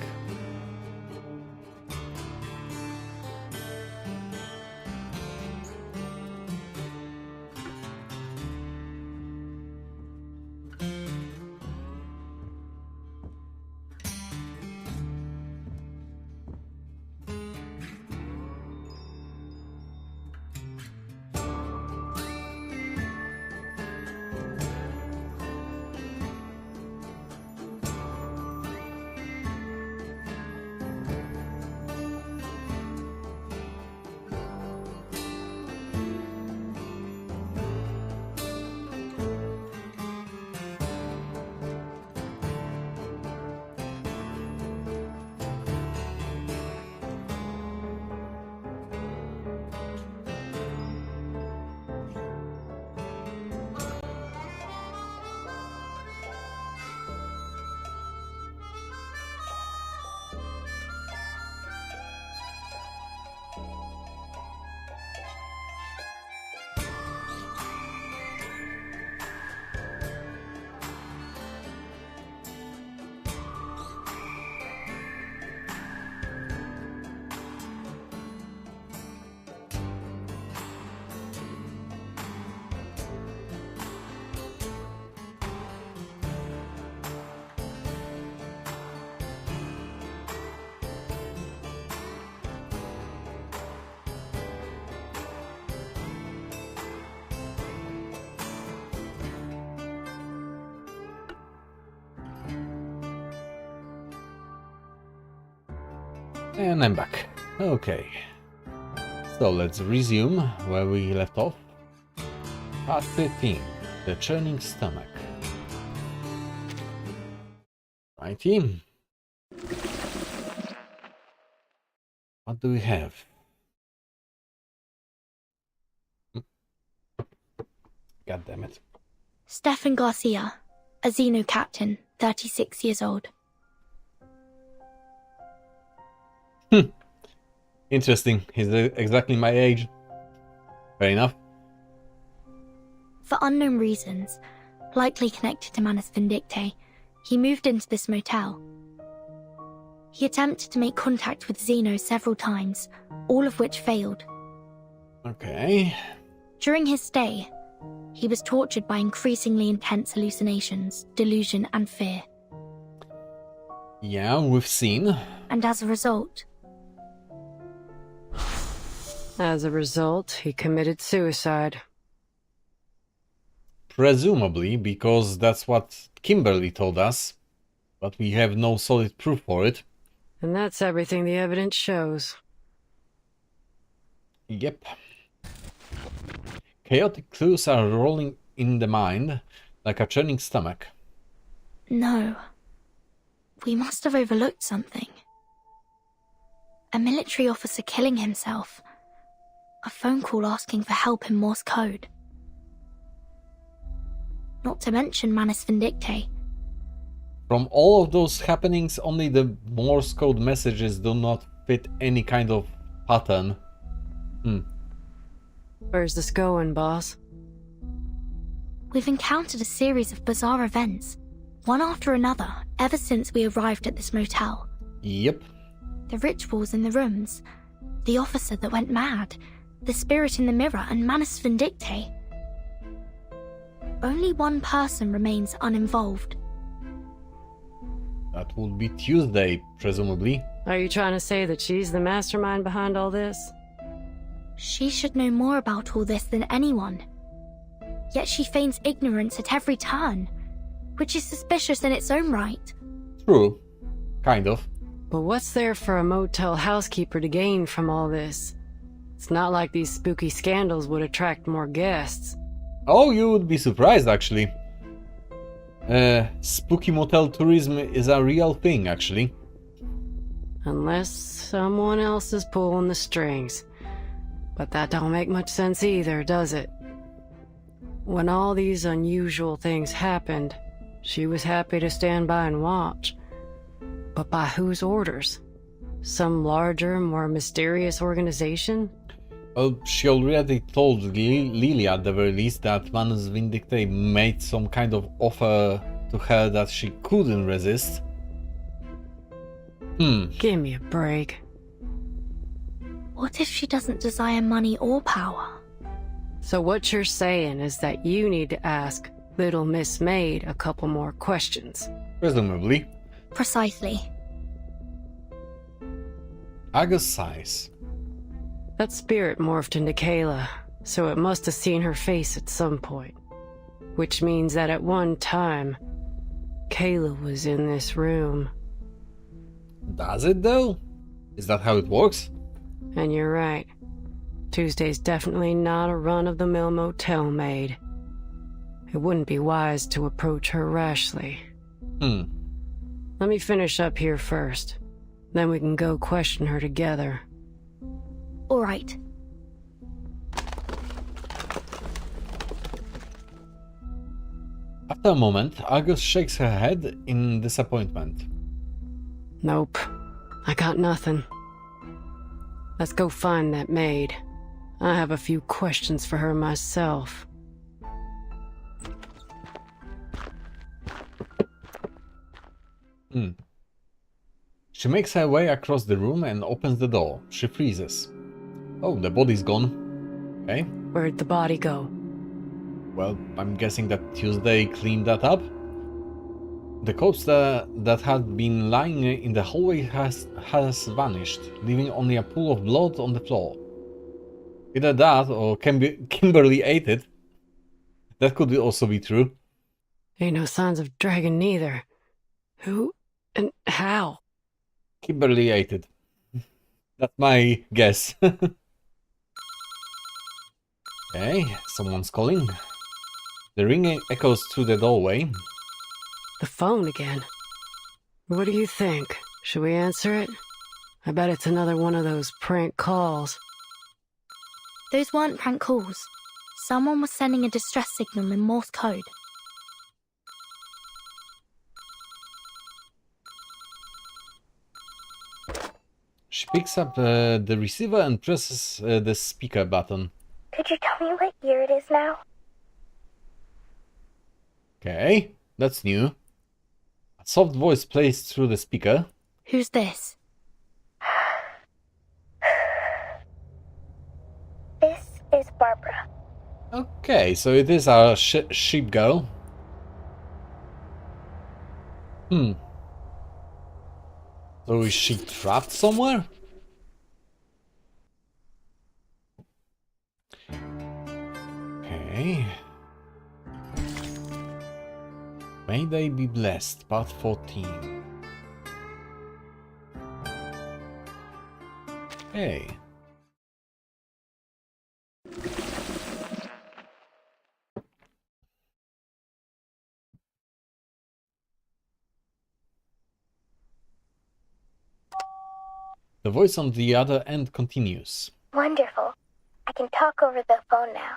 Speaker 1: And I'm back. Okay. So let's resume where we left off. Part 15. The Churning Stomach. Righty. What do we have? God damn it.
Speaker 3: Stefan Garcia, a Xeno captain, 36 years old.
Speaker 1: Interesting. He's exactly my age. Fair enough.
Speaker 3: For unknown reasons, likely connected to Manus Vindictae, he moved into this motel. He attempted to make contact with Xeno several times, all of which failed.
Speaker 1: Okay.
Speaker 3: During his stay, he was tortured by increasingly intense hallucinations, delusion, and fear.
Speaker 1: Yeah, we've seen.
Speaker 3: And as a result,
Speaker 4: he committed suicide.
Speaker 1: Presumably, because that's what Kimberly told us. But we have no solid proof for it.
Speaker 4: And that's everything the evidence shows.
Speaker 1: Yep. Chaotic clues are rolling in the mind like a churning stomach.
Speaker 3: no. We must have overlooked something. A military officer killing himself. A phone call asking for help in Morse code. Not to mention Manus Vindictae.
Speaker 1: From all of those happenings, only the Morse code messages do not fit any kind of pattern.
Speaker 4: Where's this going, boss?
Speaker 3: We've encountered a series of bizarre events, One after another, ever since we arrived at this motel.
Speaker 1: Yep.
Speaker 3: The rituals in the rooms, the officer that went mad, the spirit in the mirror, and Manus Vindicte. Only one person remains uninvolved.
Speaker 1: That would be Tuesday, presumably.
Speaker 4: Are you trying to say that she's the mastermind behind all this?
Speaker 3: She should know more about all this than anyone. Yet she feigns ignorance at every turn, which is suspicious in its own right.
Speaker 1: True. Kind of.
Speaker 4: But what's there for a motel housekeeper to gain from all this? It's not like these spooky scandals would attract more guests.
Speaker 1: Oh, you would be surprised, actually. Spooky motel tourism is a real thing, actually.
Speaker 4: Unless someone else is pulling the strings. But that don't make much sense either, does it? When all these unusual things happened, she was happy to stand by and watch. But by whose orders? Some larger, more mysterious organization?
Speaker 1: Well, she already told Lily at the very least that Manus Vindicte made some kind of offer to her that she couldn't resist.
Speaker 4: Give me a break.
Speaker 3: What if she doesn't desire money or power?
Speaker 4: So what you're saying is that you need to ask Little Miss Maid a couple more questions.
Speaker 1: Presumably.
Speaker 3: Precisely.
Speaker 1: Agus sighs.
Speaker 4: That spirit morphed into Kayla, so it must have seen her face at some point. Which means that at one time, Kayla was in this room.
Speaker 1: Does it though? Is that how it works?
Speaker 4: And you're right. Tuesday's definitely not a run-of-the-mill motel maid. It wouldn't be wise to approach her rashly. Let me finish up here first. Then we can go question her together.
Speaker 3: All right.
Speaker 1: After a moment, Agus shakes her head in disappointment.
Speaker 4: Nope. I got nothing. Let's go find that maid. I have a few questions for her myself.
Speaker 1: She makes her way across the room and opens the door. She freezes. Oh, the body's gone. Okay.
Speaker 4: Where'd the body go?
Speaker 1: Well, I'm guessing that Tuesday cleaned that up. The corpse that had been lying in the hallway has vanished, leaving only a pool of blood on the floor. Either that or Kimberly ate it. That could also be true.
Speaker 4: Ain't no signs of dragon neither. Who and how?
Speaker 1: Kimberly ate it. That's my guess. Okay, someone's calling. The ring echoes through the doorway.
Speaker 4: The phone again. What do you think? Should we answer it? I bet it's another one of those prank calls.
Speaker 3: Those weren't prank calls. Someone was sending a distress signal in Morse code.
Speaker 1: She picks up the receiver and presses the speaker button.
Speaker 9: Could you tell me what year it is now?
Speaker 1: Okay, that's new. A soft voice plays through the speaker.
Speaker 3: Who's this?
Speaker 9: This is Barbara.
Speaker 1: Okay, so it is our sheep girl. So is she trapped somewhere? Okay. May they be blessed, part 14. Hey. The voice on the other end continues.
Speaker 9: Wonderful. I can talk over the phone now.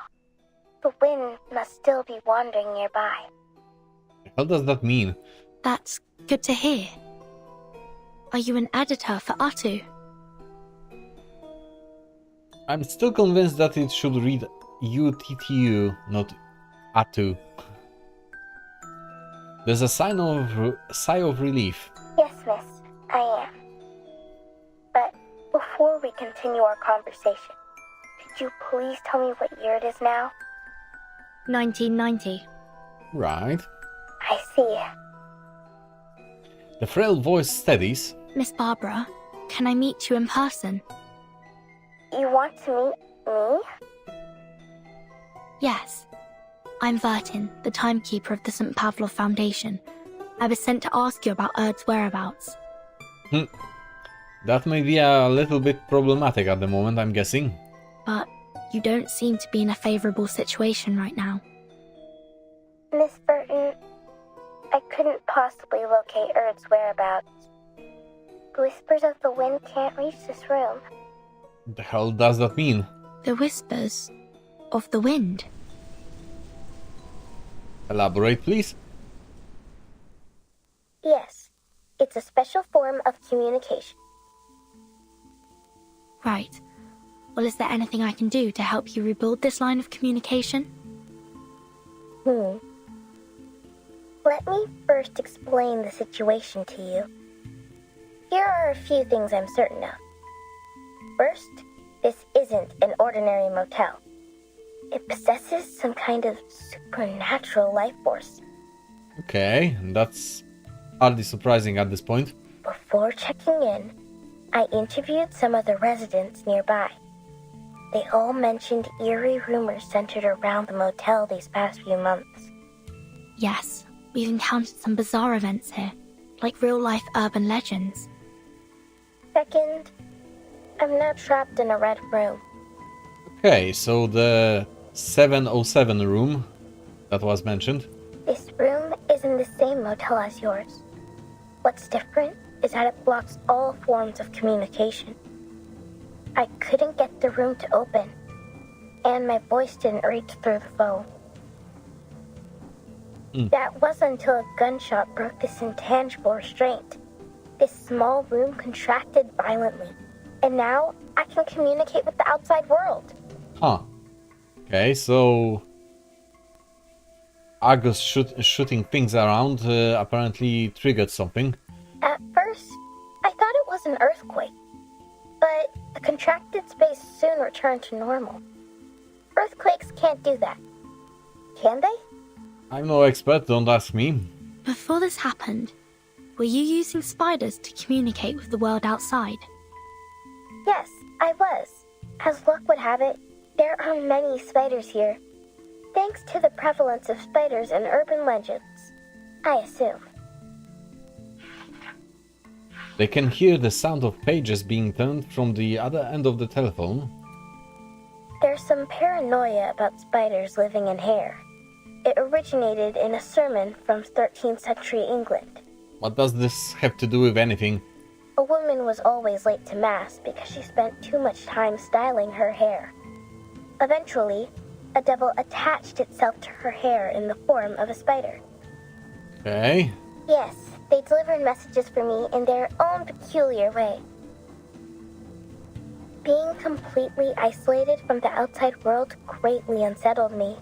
Speaker 9: The wind must still be wandering nearby.
Speaker 1: What does that mean?
Speaker 3: That's good to hear. Are you an editor for Atu?
Speaker 1: I'm still convinced that it should read UTTU, not Atu. There's a sigh of relief.
Speaker 9: Yes, miss, I am. But before we continue our conversation, could you please tell me what year it is now?
Speaker 3: 1990.
Speaker 1: Right.
Speaker 9: I see.
Speaker 1: The frail voice steadies.
Speaker 3: Miss Barbara, can I meet you in person?
Speaker 9: You want to meet me?
Speaker 3: Yes. I'm Vertin, the timekeeper of the St. Pavlov Foundation. I was sent to ask you about Erd's whereabouts.
Speaker 1: That may be a little bit problematic at the moment, I'm guessing.
Speaker 3: But you don't seem to be in a favorable situation right now.
Speaker 9: Miss Burton, I couldn't possibly locate Erd's whereabouts. The whispers of the wind can't reach this room.
Speaker 1: What the hell does that mean?
Speaker 3: The whispers of the wind.
Speaker 1: Elaborate, please.
Speaker 9: Yes, it's a special form of communication.
Speaker 3: Right. Well, is there anything I can do to help you rebuild this line of communication?
Speaker 9: Let me first explain the situation to you. Here are a few things I'm certain of. First, this isn't an ordinary motel. It possesses some kind of supernatural life force.
Speaker 1: Okay, that's hardly surprising at this point.
Speaker 9: Before checking in, I interviewed some of the residents nearby. They all mentioned eerie rumors centered around the motel these past few months.
Speaker 3: Yes, we've encountered some bizarre events here, like real-life urban legends.
Speaker 9: Second, I'm now trapped in a red room.
Speaker 1: Okay, so the 707 room that was mentioned.
Speaker 9: This room is in the same motel as yours. What's different is that it blocks all forms of communication. I couldn't get the room to open, and my voice didn't reach through the phone. That wasn't until a gunshot broke this intangible restraint. This small room contracted violently, and now I can communicate with the outside world.
Speaker 1: Huh. Okay, so Argus shooting things around apparently triggered something.
Speaker 9: At first, I thought it was an earthquake, but the contracted space soon returned to normal. Earthquakes can't do that, can they?
Speaker 1: I'm no expert, don't ask me.
Speaker 3: Before this happened, were you using spiders to communicate with the world outside?
Speaker 9: Yes, I was. As luck would have it, there are many spiders here. Thanks to the prevalence of spiders in urban legends, I assume.
Speaker 1: They can hear the sound of pages being turned from the other end of the telephone.
Speaker 9: There's some paranoia about spiders living in hair. It originated in a sermon from 13th century England.
Speaker 1: What does this have to do with anything?
Speaker 9: A woman was always late to Mass because she spent too much time styling her hair. Eventually, a devil attached itself to her hair in the form of a spider.
Speaker 1: Okay.
Speaker 9: Yes, they delivered messages for me in their own peculiar way. Being completely isolated from the outside world greatly unsettled me.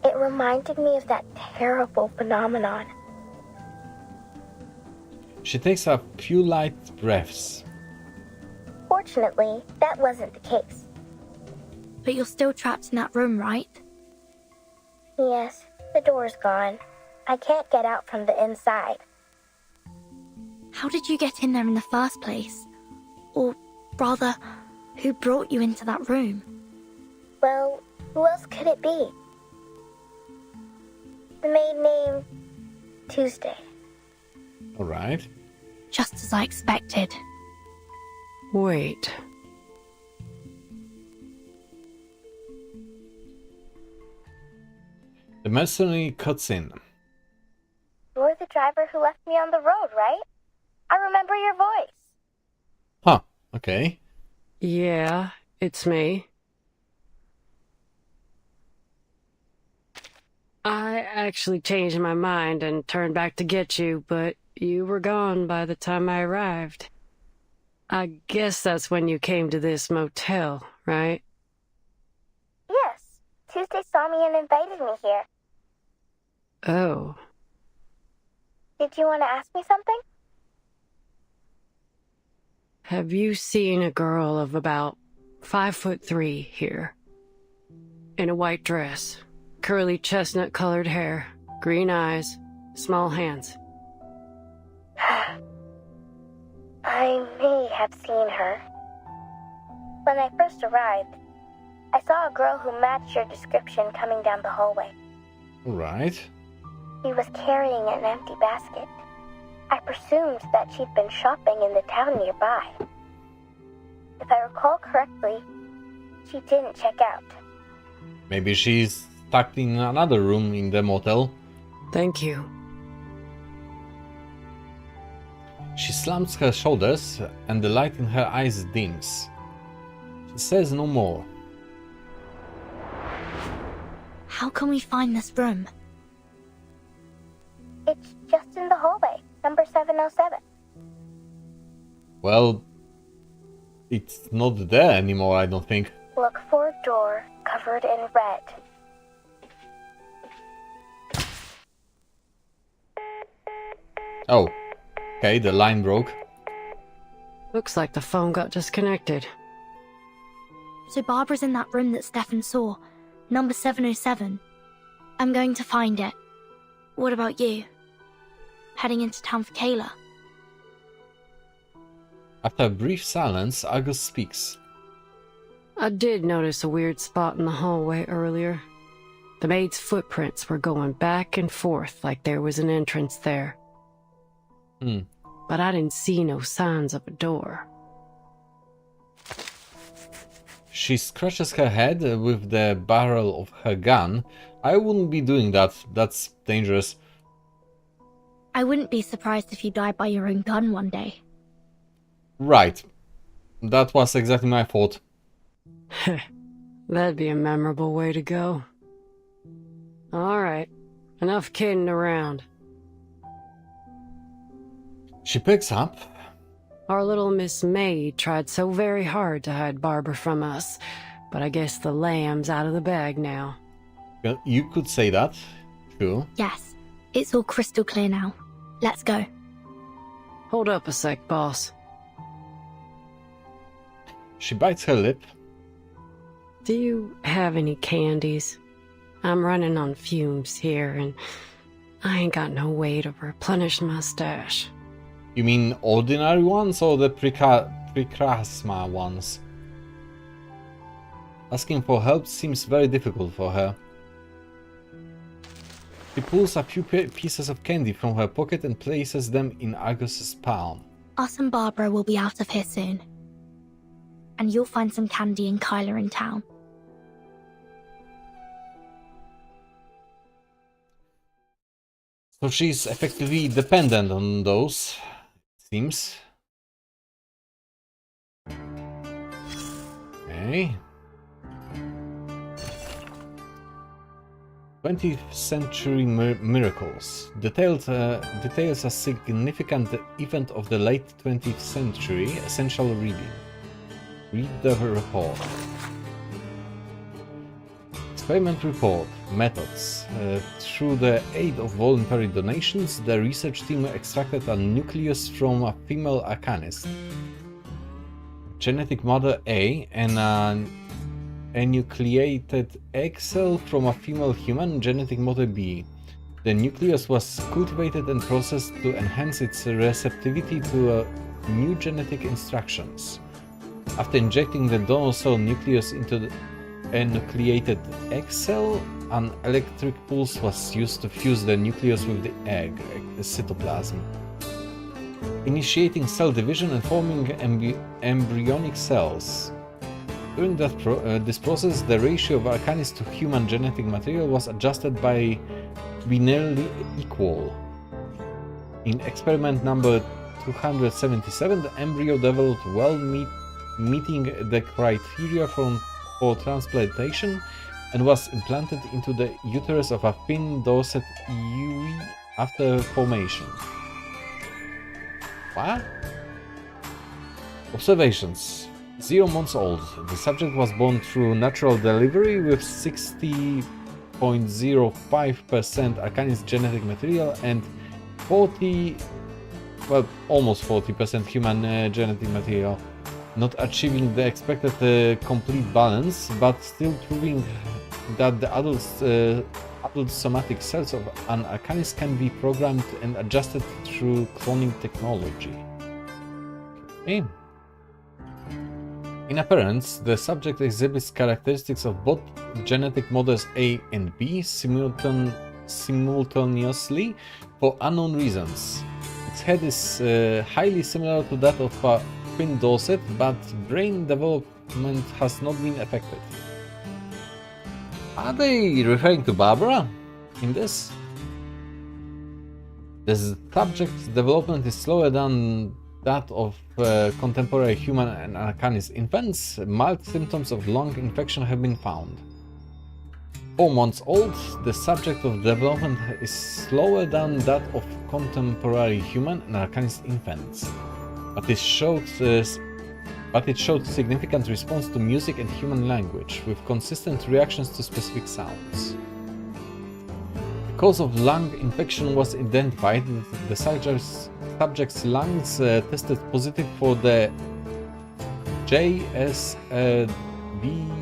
Speaker 9: It reminded me of that terrible phenomenon.
Speaker 1: She takes a few light breaths.
Speaker 9: Fortunately, that wasn't the case.
Speaker 3: But you're still trapped in that room, right?
Speaker 9: Yes, the door's gone. I can't get out from the inside.
Speaker 3: How did you get in there in the first place? Or rather, who brought you into that room?
Speaker 9: Well, who else could it be? The maid named Tuesday.
Speaker 1: Alright.
Speaker 3: Just as I expected.
Speaker 4: Wait.
Speaker 1: The mercenary cuts in.
Speaker 9: You're the driver who left me on the road, right? I remember your voice.
Speaker 1: Huh, okay.
Speaker 4: Yeah, it's me. I actually changed my mind and turned back to get you, but you were gone by the time I arrived. I guess that's when you came to this motel, right?
Speaker 9: Yes, Tuesday saw me and invited me here.
Speaker 4: Oh.
Speaker 9: Did you want to ask me something?
Speaker 4: Have you seen a girl of about 5'3" here? In a white dress, curly chestnut-colored hair, green eyes, small hands.
Speaker 9: I may have seen her. When I first arrived, I saw a girl who matched your description coming down the hallway.
Speaker 1: Right.
Speaker 9: She was carrying an empty basket. I presumed that she'd been shopping in the town nearby. If I recall correctly, she didn't check out.
Speaker 1: Maybe she's stuck in another room in the motel.
Speaker 4: Thank you.
Speaker 1: She slumps her shoulders and the light in her eyes dims. She says no more.
Speaker 3: How can we find this room?
Speaker 9: It's just in the hallway, number 707.
Speaker 1: Well, it's not there anymore, I don't think.
Speaker 9: Look for a door covered in red.
Speaker 1: Oh, okay, the line broke.
Speaker 4: Looks like the phone got disconnected.
Speaker 3: So Barbara's in that room that Stefan saw, number 707. I'm going to find it. What about you? Heading into town for Kayla?
Speaker 1: After a brief silence, Argus speaks.
Speaker 4: I did notice a weird spot in the hallway earlier. The maid's footprints were going back and forth like there was an entrance there. But I didn't see no signs of a door.
Speaker 1: She scratches her head with the barrel of her gun. I wouldn't be doing that. That's dangerous.
Speaker 3: I wouldn't be surprised if you died by your own gun one day.
Speaker 1: Right. That was exactly my thought.
Speaker 4: That'd be a memorable way to go. Alright, enough kidding around.
Speaker 1: She picks up.
Speaker 4: Our little Miss May tried so very hard to hide Barbara from us, but I guess the lamb's out of the bag now.
Speaker 1: Well, you could say that. True.
Speaker 3: Yes, it's all crystal clear now. Let's go.
Speaker 4: Hold up a sec, boss.
Speaker 1: She bites her lip.
Speaker 4: Do you have any candies? I'm running on fumes here, and I ain't got no way to replenish my stash.
Speaker 1: You mean ordinary ones or the Prekrasma ones? Asking for help seems very difficult for her. She pulls a few pieces of candy from her pocket and places them in Argus's palm.
Speaker 3: Us and Barbara will be out of here soon. And you'll find some candy and Kyla in town.
Speaker 1: So she's effectively dependent on those, it seems. Okay. 20th century miracles. Details a significant event of the late 20th century. Essential reading. Read the report. Experiment report. Methods. Through the aid of voluntary donations, the research team extracted a nucleus from a female Arcanist. Genetic mother A and an enucleated egg cell from a female human, genetic mother B. The nucleus was cultivated and processed to enhance its receptivity to new genetic instructions. After injecting the donor cell nucleus into the enucleated egg cell, an electric pulse was used to fuse the nucleus with the egg, the cytoplasm, initiating cell division and forming embryonic cells. During this process, the ratio of Arcanist to human genetic material was adjusted by be nearly equal. In experiment number 277, the embryo developed well, meeting the criteria for transplantation, and was implanted into the uterus of a thin Dorset ewe after formation. What? Observations. 0 months old. The subject was born through natural delivery with 60.05% Arcanist genetic material and almost 40% human genetic material, not achieving the expected complete balance, but still proving that the adult somatic cells of an Arcanist can be programmed and adjusted through cloning technology. Okay. In appearance, the subject exhibits characteristics of both genetic models A and B simultaneously for unknown reasons. Its head is highly similar to that of a twin Dorset, but brain development has not been affected. Are they referring to Barbara in this? The subject's development is slower than that of contemporary human and Arcanist infants. Mild symptoms of lung infection have been found. 4 months old, the subject of development is slower than that of contemporary human and Arcanist infants, but it showed significant response to music and human language, with consistent reactions to specific sounds. The cause of lung infection was identified. The subject's lungs tested positive for the JSV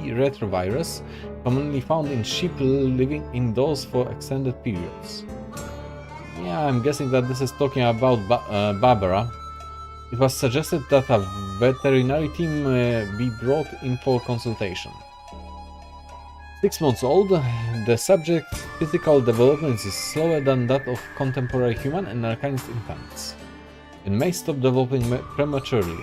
Speaker 1: retrovirus, commonly found in sheep living indoors for extended periods. Yeah, I'm guessing that this is talking about Barbara. It was suggested that a veterinary team be brought in for consultation. 6 months old, the subject's physical development is slower than that of contemporary human and Arcanist infants, and may stop developing prematurely.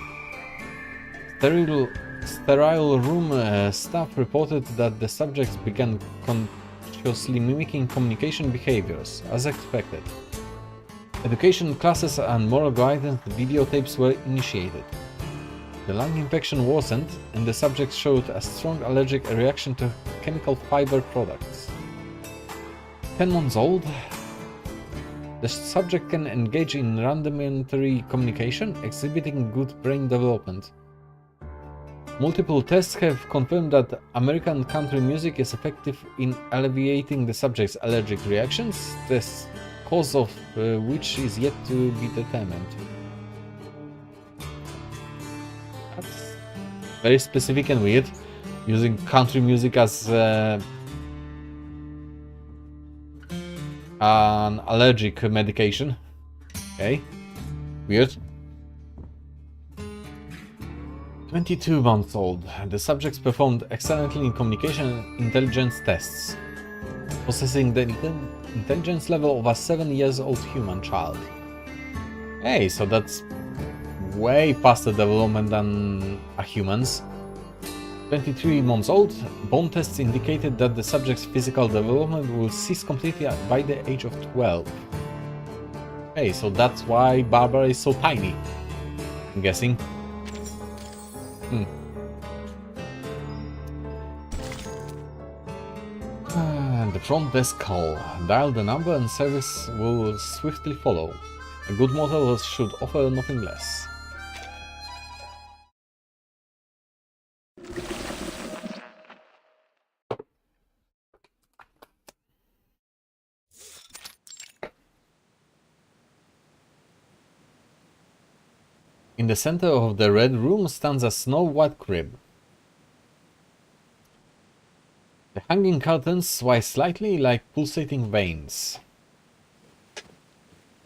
Speaker 1: Sterile room staff reported that the subjects began consciously mimicking communication behaviors, as expected. Education classes and moral guidance videotapes were initiated. The lung infection worsened, and the subject showed a strong allergic reaction to chemical fiber products. 10 months old, the subject can engage in rudimentary communication, exhibiting good brain development. Multiple tests have confirmed that American country music is effective in alleviating the subject's allergic reactions, the cause of which is yet to be determined. That's very specific and weird, using country music as an allergic medication. Okay, weird. 22 months old, the subjects performed excellently in communication and intelligence tests, possessing the intelligence level of a 7-year-old human child. Hey, so that's way past the development than a human's. 23 months old, bone tests indicated that the subject's physical development will cease completely by the age of 12. Hey, so that's why Barbara is so tiny, I'm guessing. The front desk call. Dial the number and service will swiftly follow. A good motel should offer nothing less. In the center of the red room stands a snow-white crib. The hanging curtains sway slightly like pulsating veins.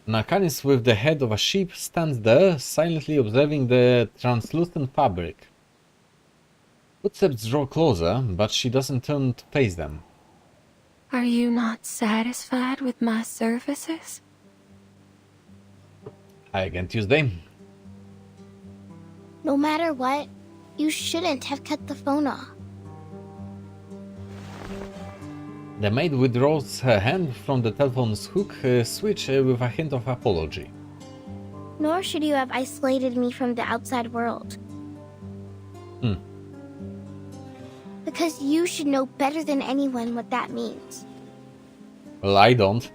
Speaker 1: An Arcanist with the head of a sheep stands there, silently observing the translucent fabric. Footsteps draw closer, but she doesn't turn to face them.
Speaker 7: Are you not satisfied with my services?
Speaker 1: Hi again, Tuesday.
Speaker 9: No matter what, you shouldn't have cut the phone off.
Speaker 1: The maid withdraws her hand from the telephone's hook switch with a hint of apology.
Speaker 9: Nor should you have isolated me from the outside world. Because you should know better than anyone what that means.
Speaker 1: Well, I don't.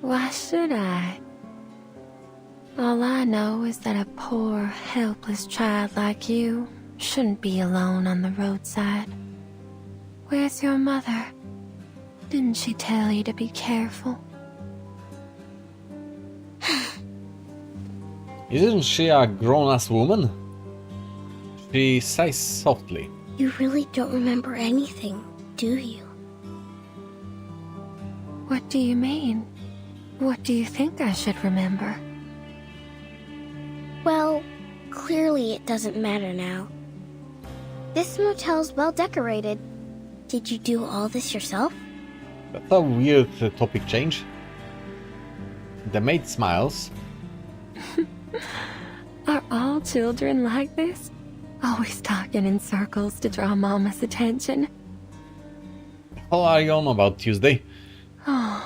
Speaker 7: Why should I? All I know is that a poor, helpless child like you shouldn't be alone on the roadside. Where's your mother? Didn't she tell you to be careful?
Speaker 1: Isn't she a grown-ass woman? She sighs softly.
Speaker 9: You really don't remember anything, do you?
Speaker 7: What do you mean? What do you think I should remember?
Speaker 9: Well, clearly it doesn't matter now. This motel's well decorated. Did you do all this yourself?
Speaker 1: That's a weird topic change. The maid smiles.
Speaker 7: Are all children like this? Always talking in circles to draw Mama's attention.
Speaker 1: How are you on about Tuesday?
Speaker 7: Oh,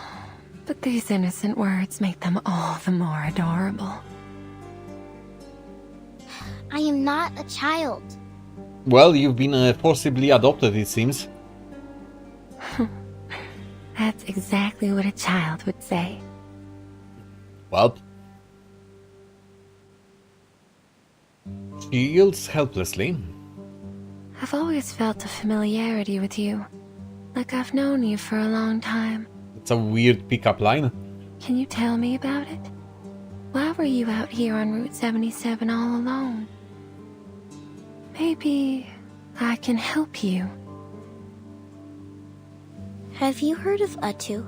Speaker 7: but these innocent words make them all the more adorable.
Speaker 9: I am not a child.
Speaker 1: Well, you've been forcibly adopted, it seems.
Speaker 7: That's exactly what a child would say.
Speaker 1: Well, she yields helplessly.
Speaker 7: I've always felt a familiarity with you, like I've known you for a long time.
Speaker 1: It's a weird pickup line.
Speaker 7: Can you tell me about it? Why were you out here on Route 77 all alone? Maybe I can help you.
Speaker 9: Have you heard of Utu?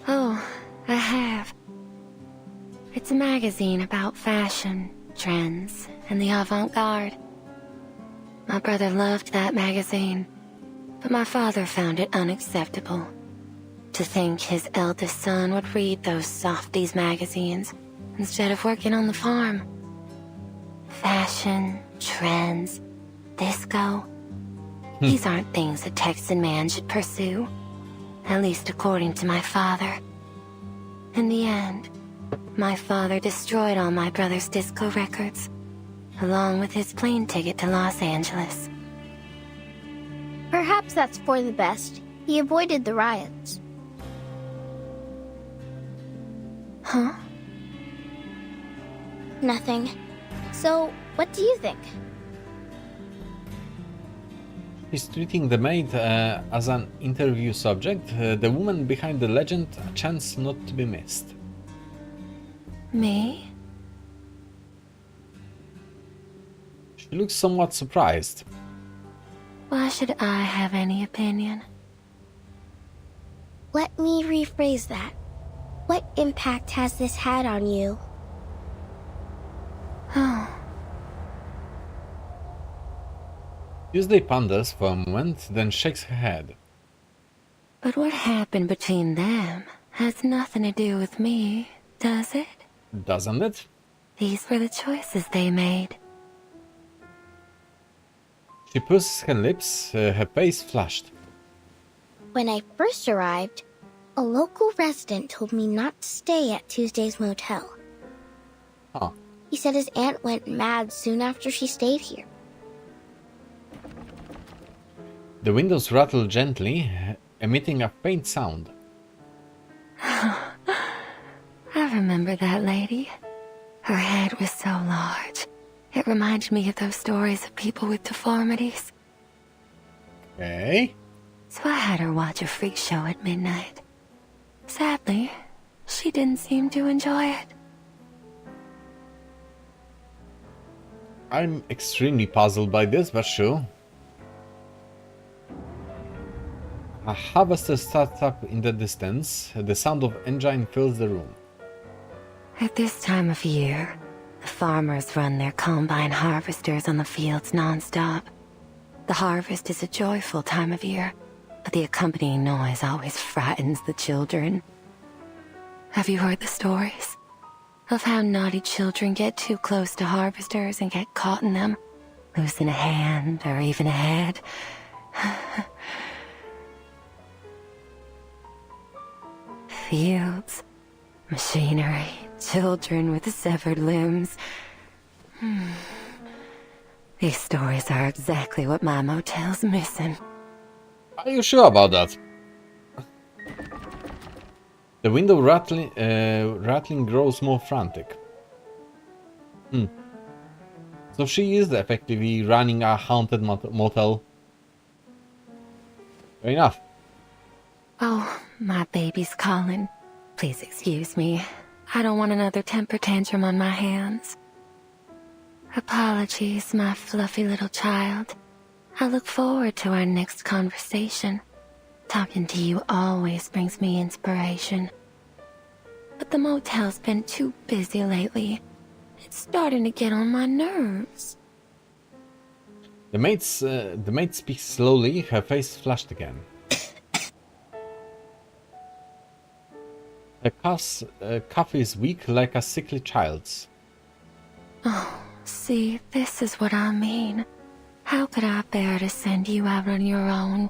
Speaker 7: Oh, I have. It's a magazine about fashion, trends, and the avant-garde. My brother loved that magazine, but my father found it unacceptable. To think his eldest son would read those softies magazines instead of working on the farm. Fashion, trends, disco. These aren't things a Texan man should pursue. At least according to my father. In the end, my father destroyed all my brother's disco records, along with his plane ticket to Los Angeles.
Speaker 9: Perhaps that's for the best. He avoided the riots.
Speaker 7: Huh?
Speaker 9: Nothing. So, what do you think?
Speaker 1: She's treating the maid as an interview subject, the woman behind the legend, a chance not to be missed.
Speaker 7: Me?
Speaker 1: She looks somewhat surprised.
Speaker 7: Why should I have any opinion?
Speaker 9: Let me rephrase that. What impact has this had on you?
Speaker 7: Oh,
Speaker 1: Tuesday ponders for a moment, then shakes her head.
Speaker 7: but what happened between them has nothing to do with me, does it?
Speaker 1: Doesn't it?
Speaker 7: These were the choices they made.
Speaker 1: She purses her lips, her face flushed.
Speaker 9: When I first arrived, a local resident told me not to stay at Tuesday's motel.
Speaker 1: Huh.
Speaker 9: He said his aunt went mad soon after she stayed here.
Speaker 1: The windows rattle gently, emitting a faint sound.
Speaker 7: I remember that lady. Her head was so large. It reminded me of those stories of people with deformities.
Speaker 1: Okay.
Speaker 7: So I had her watch a freak show at midnight. Sadly, she didn't seem to enjoy it.
Speaker 1: I'm extremely puzzled by this, but sure. A harvester starts up in the distance. The sound of engine fills the room.
Speaker 7: At this time of year, the farmers run their combine harvesters on the fields non-stop. The harvest is a joyful time of year, but the accompanying noise always frightens the children. Have you heard the stories of how naughty children get too close to harvesters and get caught in them, losing a hand or even a head? Fields, machinery, children with severed limbs. These stories are exactly what my motel's missing.
Speaker 1: Are you sure about that? The window rattling grows more frantic. So she is effectively running a haunted motel. Fair enough.
Speaker 7: Oh, my baby's calling. Please excuse me. I don't want another temper tantrum on my hands. Apologies, my fluffy little child. I look forward to our next conversation. Talking to you always brings me inspiration. But the motel's been too busy lately. It's starting to get on my nerves.
Speaker 1: The maid speaks slowly, her face flushed again. Her cough is weak like a sickly child's.
Speaker 7: Oh, see, this is what I mean. How could I bear to send you out on your own?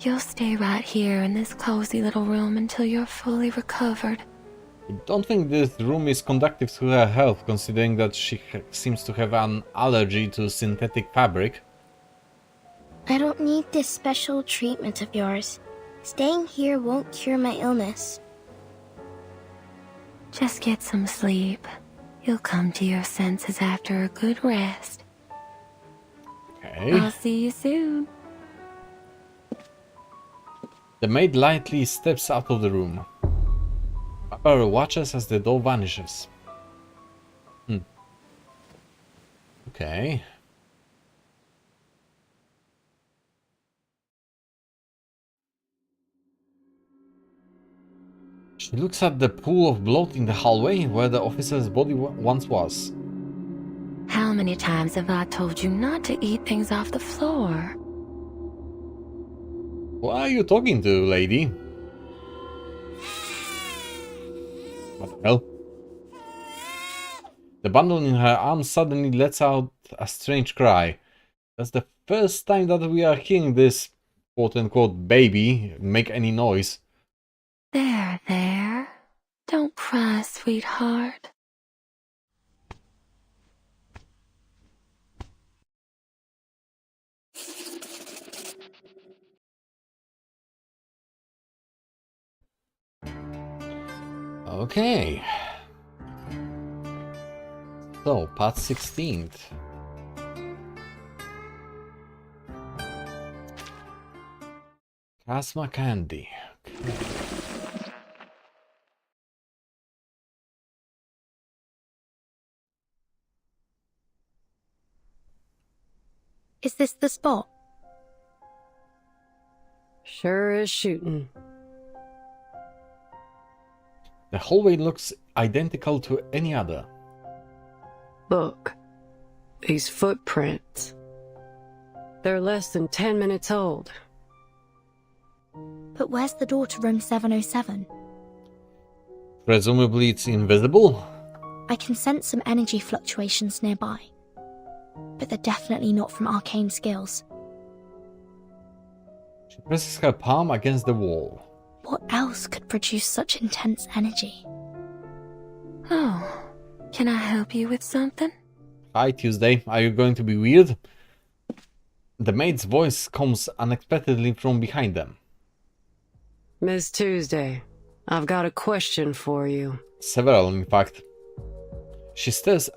Speaker 7: You'll stay right here in this cozy little room until you're fully recovered.
Speaker 1: I don't think this room is conducive to her health, considering that she seems to have an allergy to synthetic fabric.
Speaker 9: I don't need this special treatment of yours. Staying here won't cure my illness.
Speaker 7: Just get some sleep. You'll come to your senses after a good rest.
Speaker 1: Okay.
Speaker 7: I'll see you soon.
Speaker 1: The maid lightly steps out of the room. Barbara watches as the door vanishes. Okay. She looks at the pool of blood in the hallway where the officer's body once was.
Speaker 7: How many times have I told you not to eat things off the floor?
Speaker 1: Who are you talking to, lady? What the hell? The bundle in her arms suddenly lets out a strange cry. That's the first time that we are hearing this quote-unquote baby make any noise.
Speaker 7: There, there. Don't cry, sweetheart.
Speaker 1: Okay. So, part 16th. Casma Candy. Okay.
Speaker 3: Is this the spot?
Speaker 4: Sure is shooting.
Speaker 1: The hallway looks identical to any other.
Speaker 4: Look, these footprints. They're less than 10 minutes old.
Speaker 3: But where's the door to room 707?
Speaker 1: Presumably it's invisible?
Speaker 3: I can sense some energy fluctuations nearby. But they're definitely not from arcane skills.
Speaker 1: She presses her palm against the wall.
Speaker 3: What else could produce such intense energy?
Speaker 7: Oh, can I help you with something?
Speaker 1: Hi, Tuesday. Are you going to be weird? The maid's voice comes unexpectedly from behind them.
Speaker 4: Miss Tuesday, I've got a question for you.
Speaker 1: Several, in fact. She stares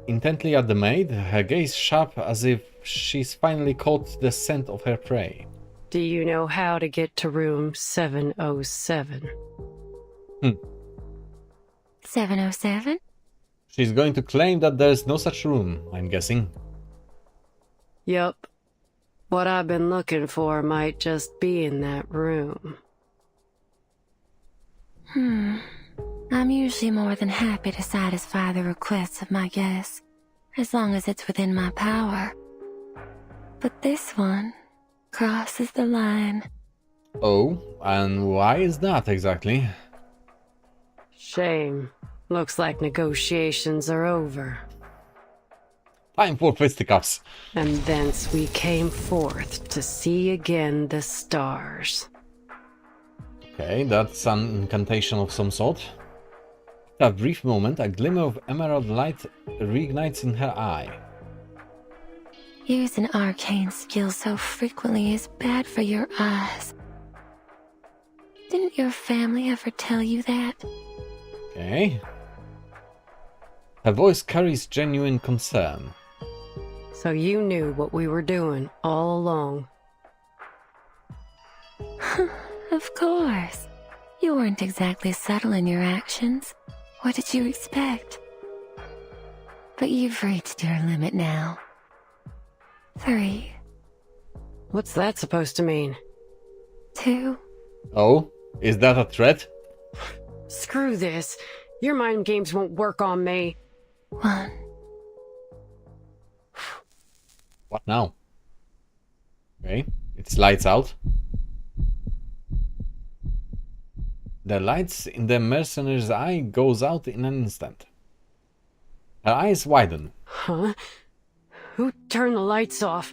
Speaker 1: intently at the maid, her gaze sharp as if she's finally caught the scent of her prey.
Speaker 4: Do you know how to get to room 707?
Speaker 7: 707?
Speaker 1: She's going to claim that there's no such room, I'm guessing.
Speaker 4: Yup. What I've been looking for might just be in that room.
Speaker 7: I'm usually more than happy to satisfy the requests of my guests, as long as it's within my power. But this one crosses the line.
Speaker 1: Oh, and why is that exactly?
Speaker 4: Shame. Looks like negotiations are over.
Speaker 1: Time for fisticuffs.
Speaker 4: And thence we came forth to see again the stars.
Speaker 1: Okay, that's an incantation of some sort. For a brief moment, a glimmer of emerald light reignites in her eye.
Speaker 7: Using arcane skills so frequently is bad for your eyes. Didn't your family ever tell you that?
Speaker 1: Okay. Her voice carries genuine concern.
Speaker 4: So you knew what we were doing all along.
Speaker 7: Of course. You weren't exactly subtle in your actions. What did you expect? But you've reached your limit now. 3.
Speaker 4: What's that supposed to mean?
Speaker 7: 2.
Speaker 1: Oh, is that a threat?
Speaker 4: Screw this. Your mind games won't work on me.
Speaker 7: 1.
Speaker 1: What now? Okay, it's lights out. The lights in the mercenary's eye goes out in an instant. Her eyes widen.
Speaker 4: Huh? Who turned the lights off?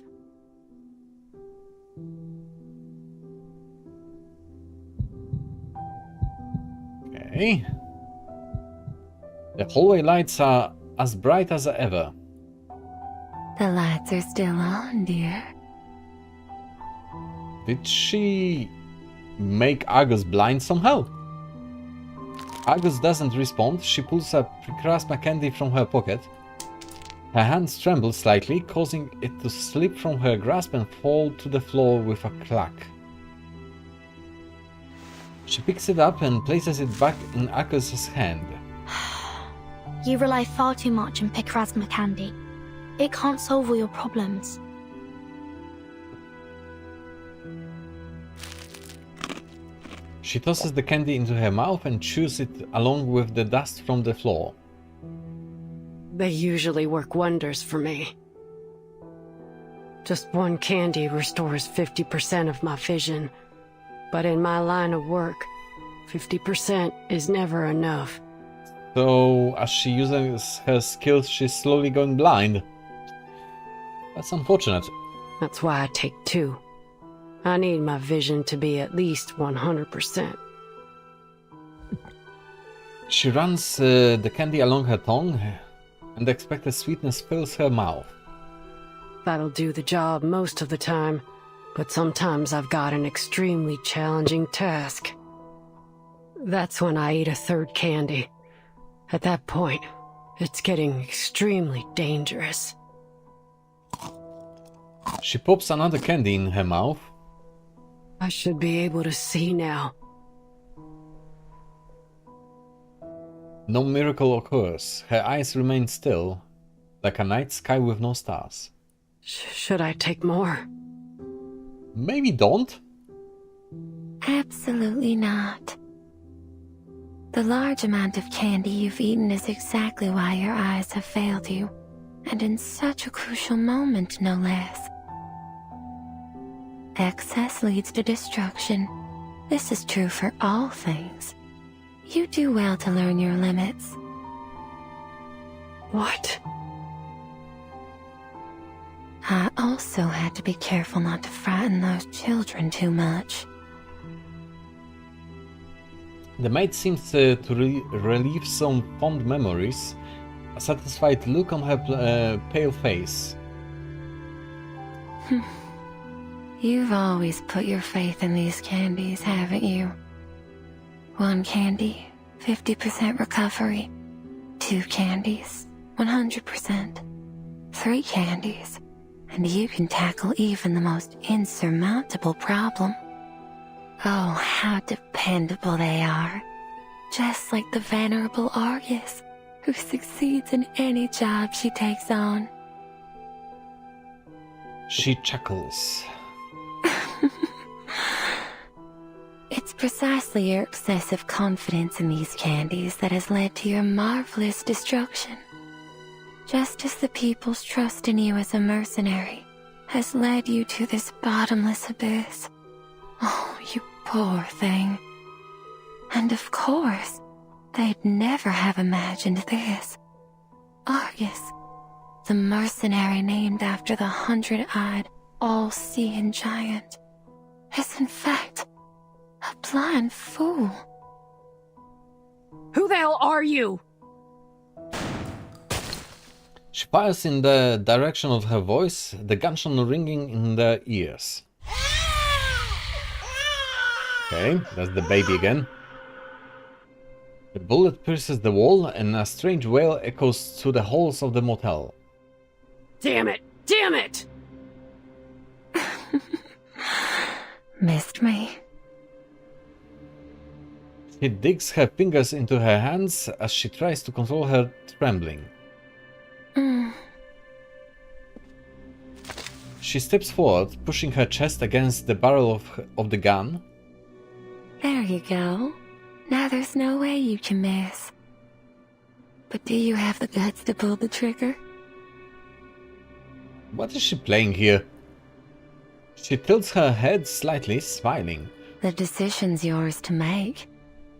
Speaker 1: Okay. The hallway lights are as bright as ever.
Speaker 7: The lights are still on, dear.
Speaker 1: Did she make Argus blind somehow? Argus doesn't respond. She pulls a Picrasma candy from her pocket. Her hands tremble slightly, causing it to slip from her grasp and fall to the floor with a clack. She picks it up and places it back in Argus's hand.
Speaker 3: You rely far too much on Picrasma candy. It can't solve all your problems.
Speaker 1: She tosses the candy into her mouth and chews it along with the dust from the floor.
Speaker 4: They usually work wonders for me. Just one candy restores 50% of my vision. But in my line of work, 50% is never enough.
Speaker 1: So, as she uses her skills, she's slowly going blind. That's unfortunate.
Speaker 4: That's why I take 2. I need my vision to be at least 100%.
Speaker 1: She runs the candy along her tongue, and the expected sweetness fills her mouth.
Speaker 4: That'll do the job most of the time, but sometimes I've got an extremely challenging task. That's when I eat a 3rd candy. At that point, it's getting extremely dangerous.
Speaker 1: She pops another candy in her mouth.
Speaker 4: I should be able to see now.
Speaker 1: No miracle occurs. Her eyes remain still, like a night sky with no stars.
Speaker 4: Should I take more?
Speaker 1: Maybe don't.
Speaker 7: Absolutely not. The large amount of candy you've eaten is exactly why your eyes have failed you, and in such a crucial moment, no less. Excess leads to destruction. This is true for all things. You do well to learn your limits.
Speaker 4: What?
Speaker 7: I also had to be careful not to frighten those children too much.
Speaker 1: The maid seems to relieve some fond memories, a satisfied look on her pale face.
Speaker 7: You've always put your faith in these candies, haven't you? 1 candy, 50% recovery. 2 candies, 100%. 3 candies, and you can tackle even the most insurmountable problem. Oh, how dependable they are. Just like the venerable Argus, who succeeds in any job she takes on.
Speaker 1: She chuckles.
Speaker 7: It's precisely your excessive confidence in these candies that has led to your marvelous destruction. Just as the people's trust in you as a mercenary has led you to this bottomless abyss. Oh, you poor thing. And of course, they'd never have imagined this. Argus, the mercenary named after the 100-eyed, all-seeing giant, is in fact a blind fool.
Speaker 4: Who the hell are you?
Speaker 1: She fires in the direction of her voice, the gunshot ringing in their ears. Okay, that's the baby again. The bullet pierces the wall and a strange wail echoes through the halls of the motel.
Speaker 4: Damn it! Damn it!
Speaker 7: Missed me.
Speaker 1: She digs her fingers into her hands as she tries to control her trembling. She steps forward, pushing her chest against the barrel of the gun.
Speaker 7: There you go. Now there's no way you can miss. But do you have the guts to pull the trigger?
Speaker 1: What is she playing here? She tilts her head slightly, smiling.
Speaker 7: The decision's yours to make.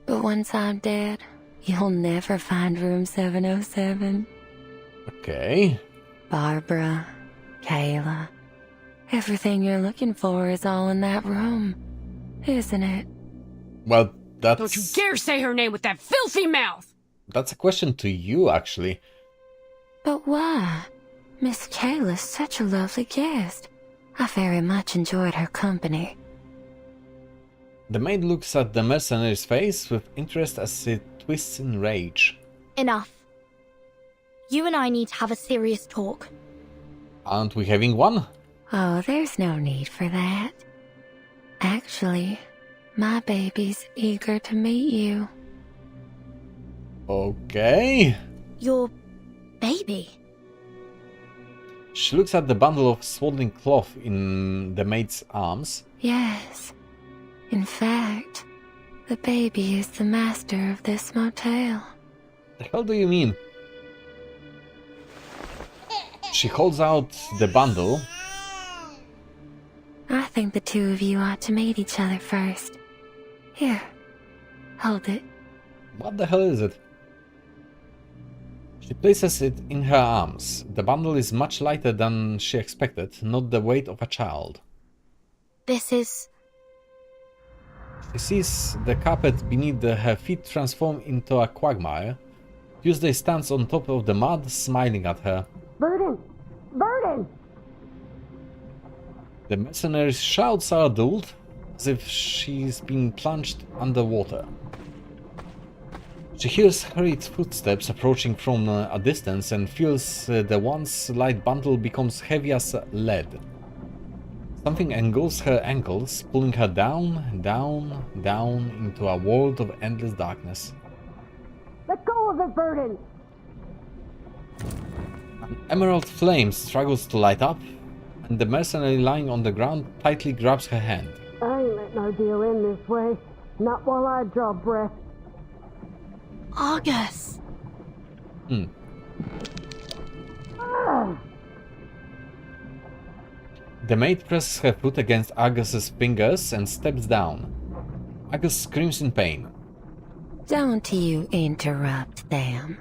Speaker 7: But once I'm dead, you'll never find room 707.
Speaker 1: Okay.
Speaker 7: Barbara, Kayla, everything you're looking for is all in that room, isn't it?
Speaker 1: Well, that's...
Speaker 4: Don't you dare say her name with that filthy mouth!
Speaker 1: That's a question to you, actually.
Speaker 7: But why? Miss Kayla's such a lovely guest. I very much enjoyed her company.
Speaker 1: The maid looks at the mercenary's face with interest as it twists in rage.
Speaker 3: Enough. You and I need to have a serious talk.
Speaker 1: Aren't we having one?
Speaker 7: Oh, there's no need for that. Actually, my baby's eager to meet you.
Speaker 1: Okay.
Speaker 3: Your baby?
Speaker 1: She looks at the bundle of swaddling cloth in the maid's arms.
Speaker 7: Yes. In fact, the baby is the master of this motel.
Speaker 1: The hell do you mean? She holds out the bundle.
Speaker 7: I think the two of you ought to meet each other first. Here, hold it.
Speaker 1: What the hell is it? She places it in her arms. The bundle is much lighter than she expected, not the weight of a child.
Speaker 3: This is...
Speaker 1: She sees the carpet beneath her feet transform into a quagmire. Tuesday stands on top of the mud, smiling at her.
Speaker 4: Burden! Burden!
Speaker 1: The mercenary's shouts are dulled, as if she's been plunged underwater. She hears hurried footsteps approaching from a distance and feels the once light bundle becomes heavy as lead. Something engulfs her ankles, pulling her down, down, down into a world of endless darkness.
Speaker 4: Let go of it, Burden!
Speaker 1: An emerald flame struggles to light up, and the mercenary lying on the ground tightly grabs her hand.
Speaker 4: I ain't letting our deal end this way. Not while I draw breath.
Speaker 3: Argus!
Speaker 1: The maid presses her foot against Argus's fingers and steps down. Argus screams in pain.
Speaker 7: Don't you interrupt them.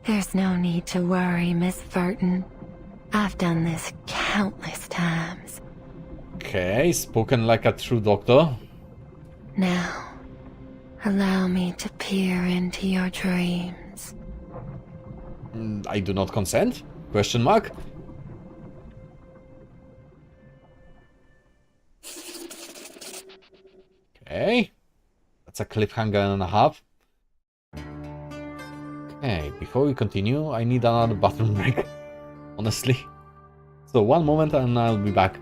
Speaker 7: There's no need to worry, Miss Burton. I've done this countless times.
Speaker 1: Okay, spoken like a true doctor.
Speaker 7: Now, allow me to peer into your dreams.
Speaker 1: I do not consent? Question mark? Okay. That's a cliffhanger and a half. Okay, before we continue, I need another bathroom break. Honestly. So one moment and I'll be back.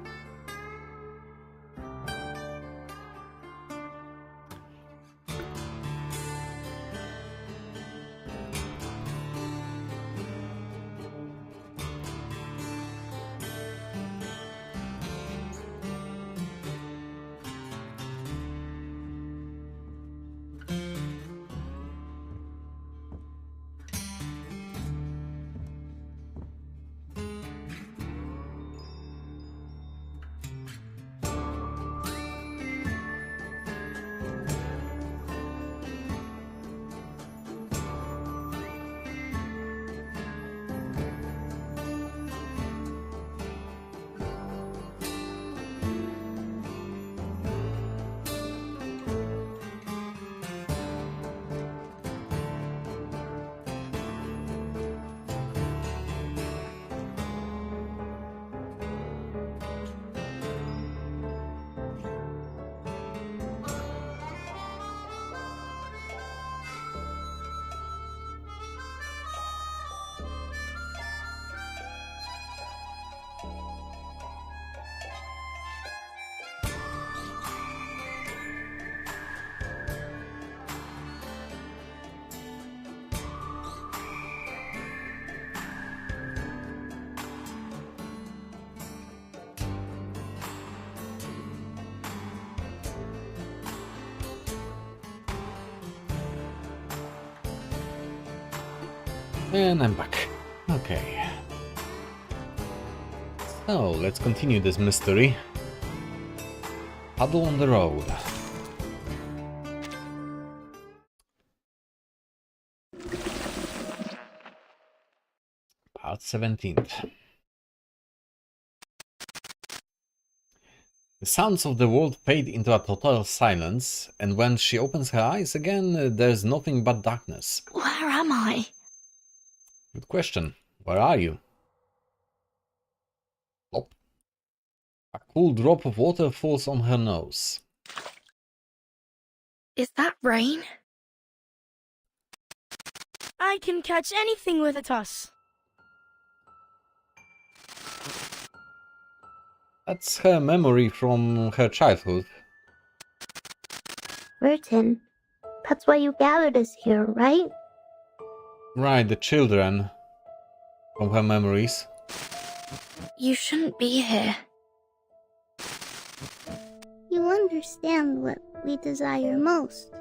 Speaker 1: And I'm back. Okay. So, let's continue this mystery. Puddle on the road. Part 17th. The sounds of the world fade into a total silence, and when she opens her eyes again, there's nothing but darkness.
Speaker 3: Where am I?
Speaker 1: Good question. Where are you? Plop. A cool drop of water falls on her nose.
Speaker 3: Is that rain?
Speaker 10: I can catch anything with a toss.
Speaker 1: That's her memory from her childhood.
Speaker 9: Vertin, that's why you gathered us here, right?
Speaker 1: Right, the children from her memories.
Speaker 3: You shouldn't be here.
Speaker 9: You understand what we desire most,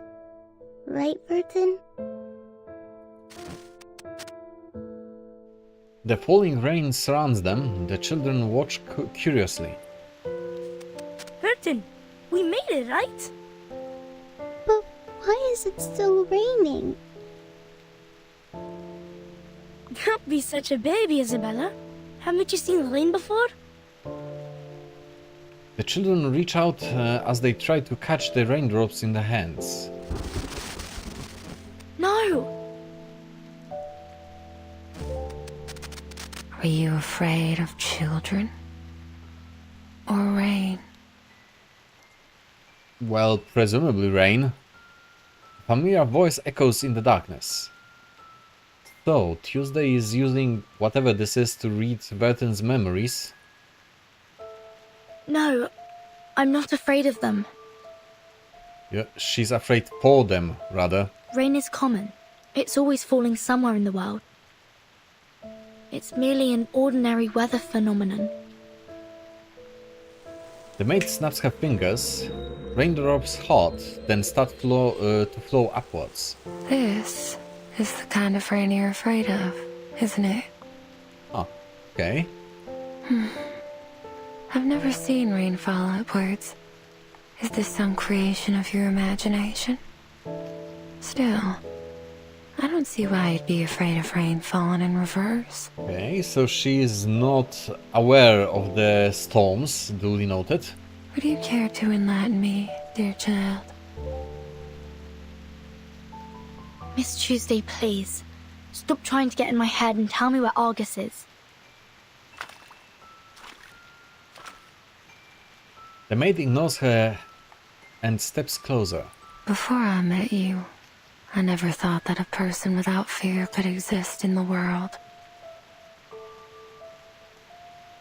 Speaker 9: right, Vertin?
Speaker 1: The falling rain surrounds them. The children watch curiously.
Speaker 10: Vertin, we made it, right?
Speaker 9: But why is it still raining?
Speaker 10: Don't be such a baby, Isabella. Haven't you seen rain before?
Speaker 1: The children reach out as they try to catch the raindrops in their hands.
Speaker 10: No!
Speaker 7: Are you afraid of children? Or rain?
Speaker 1: Well, presumably rain. A familiar voice echoes in the darkness. So, Tuesday is using whatever this is to read Vertin's memories.
Speaker 3: No, I'm not afraid of them.
Speaker 1: Yeah, she's afraid for them, rather.
Speaker 3: Rain is common. It's always falling somewhere in the world. It's merely an ordinary weather phenomenon.
Speaker 1: The maid snaps her fingers. Raindrops halt, then start to flow upwards.
Speaker 7: This is the kind of rain you're afraid of, isn't it?
Speaker 1: Oh, okay.
Speaker 7: I've never seen rain fall upwards. Is this some creation of your imagination? Still, I don't see why you'd be afraid of rain falling in reverse.
Speaker 1: Okay, so she is not aware of the storms, duly noted.
Speaker 7: Would you care to enlighten me, dear child?
Speaker 3: Miss Tuesday, please. Stop trying to get in my head and tell me where Argus is.
Speaker 1: The maid ignores her and steps closer.
Speaker 7: Before I met you, I never thought that a person without fear could exist in the world.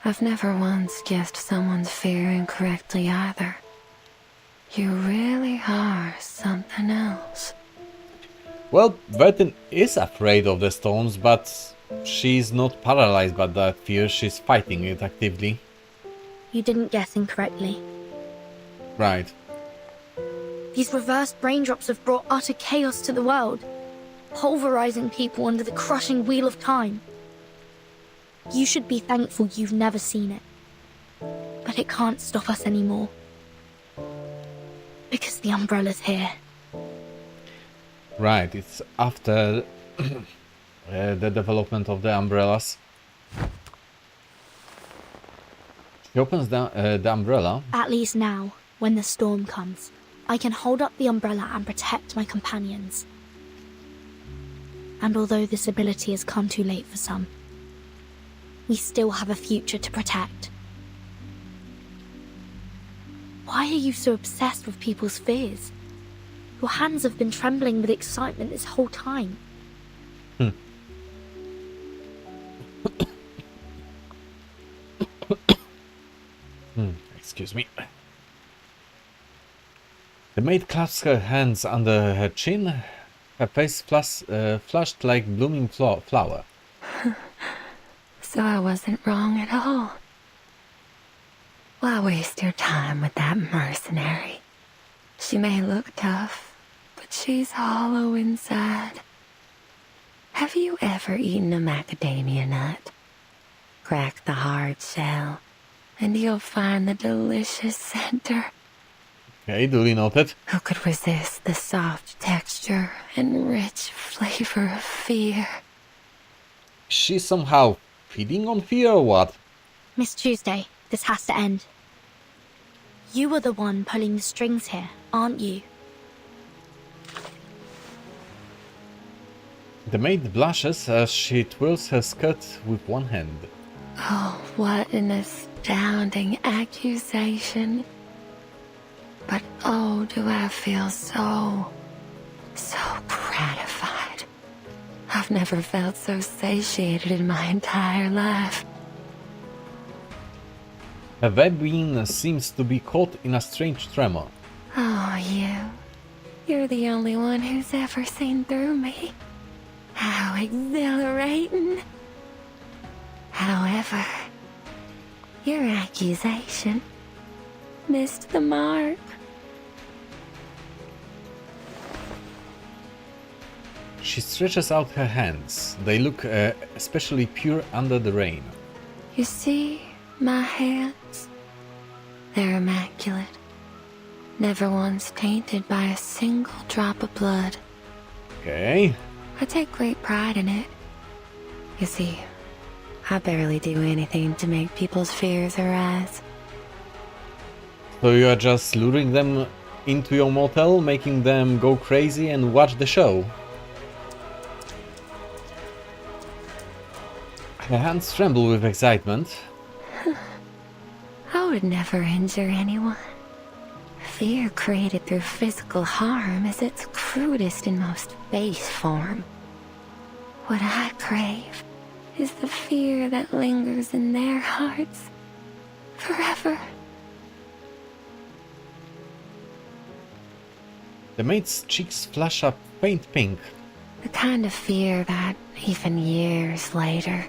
Speaker 7: I've never once guessed someone's fear incorrectly either. You really are something else.
Speaker 1: Well, Vertin is afraid of the storms, but she's not paralyzed by that fear. She's fighting it actively.
Speaker 3: You didn't guess incorrectly.
Speaker 1: Right.
Speaker 3: These reversed raindrops have brought utter chaos to the world, pulverizing people under the crushing wheel of time. You should be thankful you've never seen it. But it can't stop us anymore. Because the umbrella's here.
Speaker 1: Right, it's after the development of the umbrellas. She opens the umbrella.
Speaker 3: At least now, when the storm comes, I can hold up the umbrella and protect my companions. And although this ability has come too late for some, we still have a future to protect. Why are you so obsessed with people's fears? Your hands have been trembling with excitement this whole time.
Speaker 1: Excuse me. The maid clasps her hands under her chin, her face flushed like blooming flower.
Speaker 7: So I wasn't wrong at all. Why waste your time with that mercenary? She may look tough, but she's hollow inside. Have you ever eaten a macadamia nut? Crack the hard shell, and you'll find the delicious center.
Speaker 1: Okay, duly noted.
Speaker 7: Who could resist the soft texture and rich flavor of fear?
Speaker 1: She's somehow feeding on fear or what?
Speaker 3: Miss Tuesday, this has to end. You were the one pulling the strings here, aren't you?
Speaker 1: The maid blushes as she twirls her skirt with one hand.
Speaker 7: Oh, what an astounding accusation. But oh, do I feel so gratified. I've never felt so satiated in my entire life.
Speaker 1: Her webbing seems to be caught in a strange tremor.
Speaker 7: Oh, you're the only one who's ever seen through me. How exhilarating. However, your accusation missed the mark.
Speaker 1: She stretches out her hands. They look especially pure under the rain.
Speaker 7: You see my hands? They're immaculate. Never once tainted by a single drop of blood.
Speaker 1: Okay.
Speaker 7: I take great pride in it. You see, I barely do anything to make people's fears arise.
Speaker 1: So you are just luring them into your motel, making them go crazy and watch the show. Her hands tremble with excitement.
Speaker 7: I would never injure anyone. Fear created through physical harm is its crudest and most base form. What I crave is the fear that lingers in their hearts forever.
Speaker 1: The maid's cheeks flash up faint pink.
Speaker 7: The kind of fear that, even years later,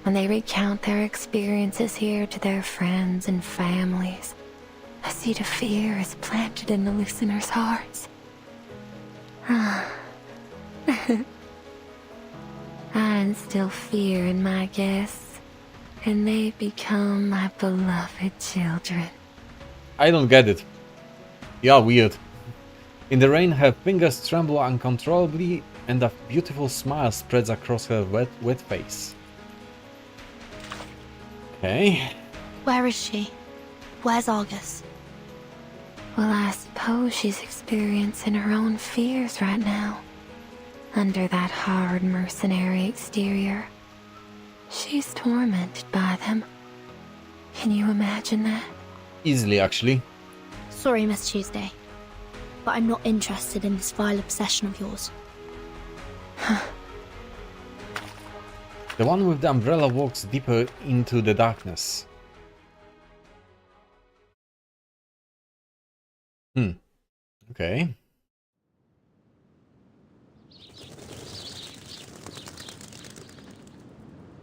Speaker 7: when they recount their experiences here to their friends and families, a seed of fear is planted in the listeners' hearts. I instill fear in my guests, and they become my beloved children.
Speaker 1: I don't get it. Yeah, weird. In the rain, her fingers tremble uncontrollably, and a beautiful smile spreads across her wet face. Okay.
Speaker 3: Where is she? Where's Argus?
Speaker 7: Well, I suppose she's experiencing her own fears right now. Under that hard mercenary exterior, she's tormented by them. Can you imagine that?
Speaker 1: Easily, actually.
Speaker 3: Sorry, Miss Tuesday, but I'm not interested in this vile obsession of yours.
Speaker 1: The one with the umbrella walks deeper into the darkness. Okay.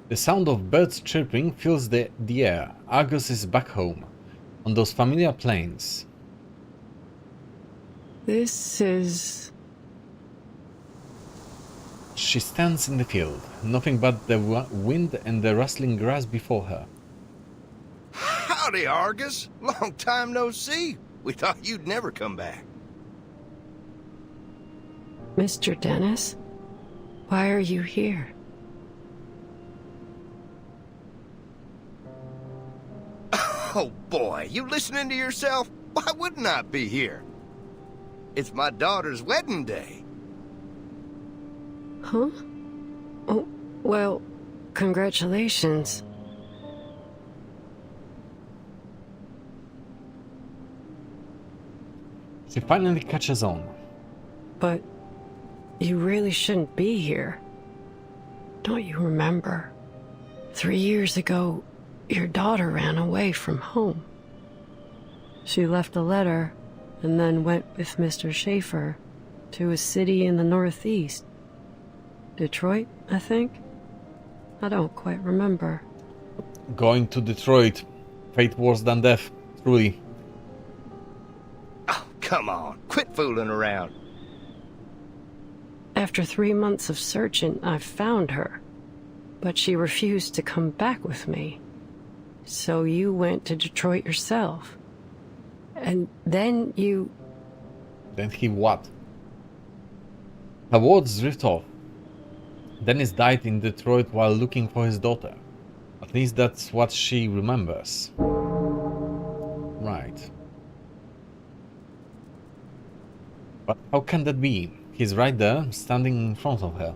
Speaker 1: The sound of birds chirping fills the air. Argus is back home, on those familiar plains.
Speaker 4: This is...
Speaker 1: She stands in the field, nothing but the wind and the rustling grass before her.
Speaker 11: Howdy, Argus. Long time no see. We thought you'd never come back.
Speaker 4: Mr. Dennis? Why are you here?
Speaker 11: Oh boy, you listening to yourself? Why wouldn't I be here? It's my daughter's wedding day.
Speaker 4: Huh? Oh, well, congratulations.
Speaker 1: She finally catches on.
Speaker 4: But you really shouldn't be here. Don't you remember? 3 years ago, your daughter ran away from home. She left a letter and then went with Mr. Schaefer to a city in the northeast. Detroit, I think? I don't quite remember.
Speaker 1: Going to Detroit. Fate worse than death, truly.
Speaker 11: Oh, come on. Quit fooling around.
Speaker 4: After 3 months of searching, I found her. But she refused to come back with me. So you went to Detroit yourself. And then you...
Speaker 1: Then he what? Her words drift off. Dennis died in Detroit while looking for his daughter. At least that's what she remembers. Right. But how can that be? He's right there, standing in front of her.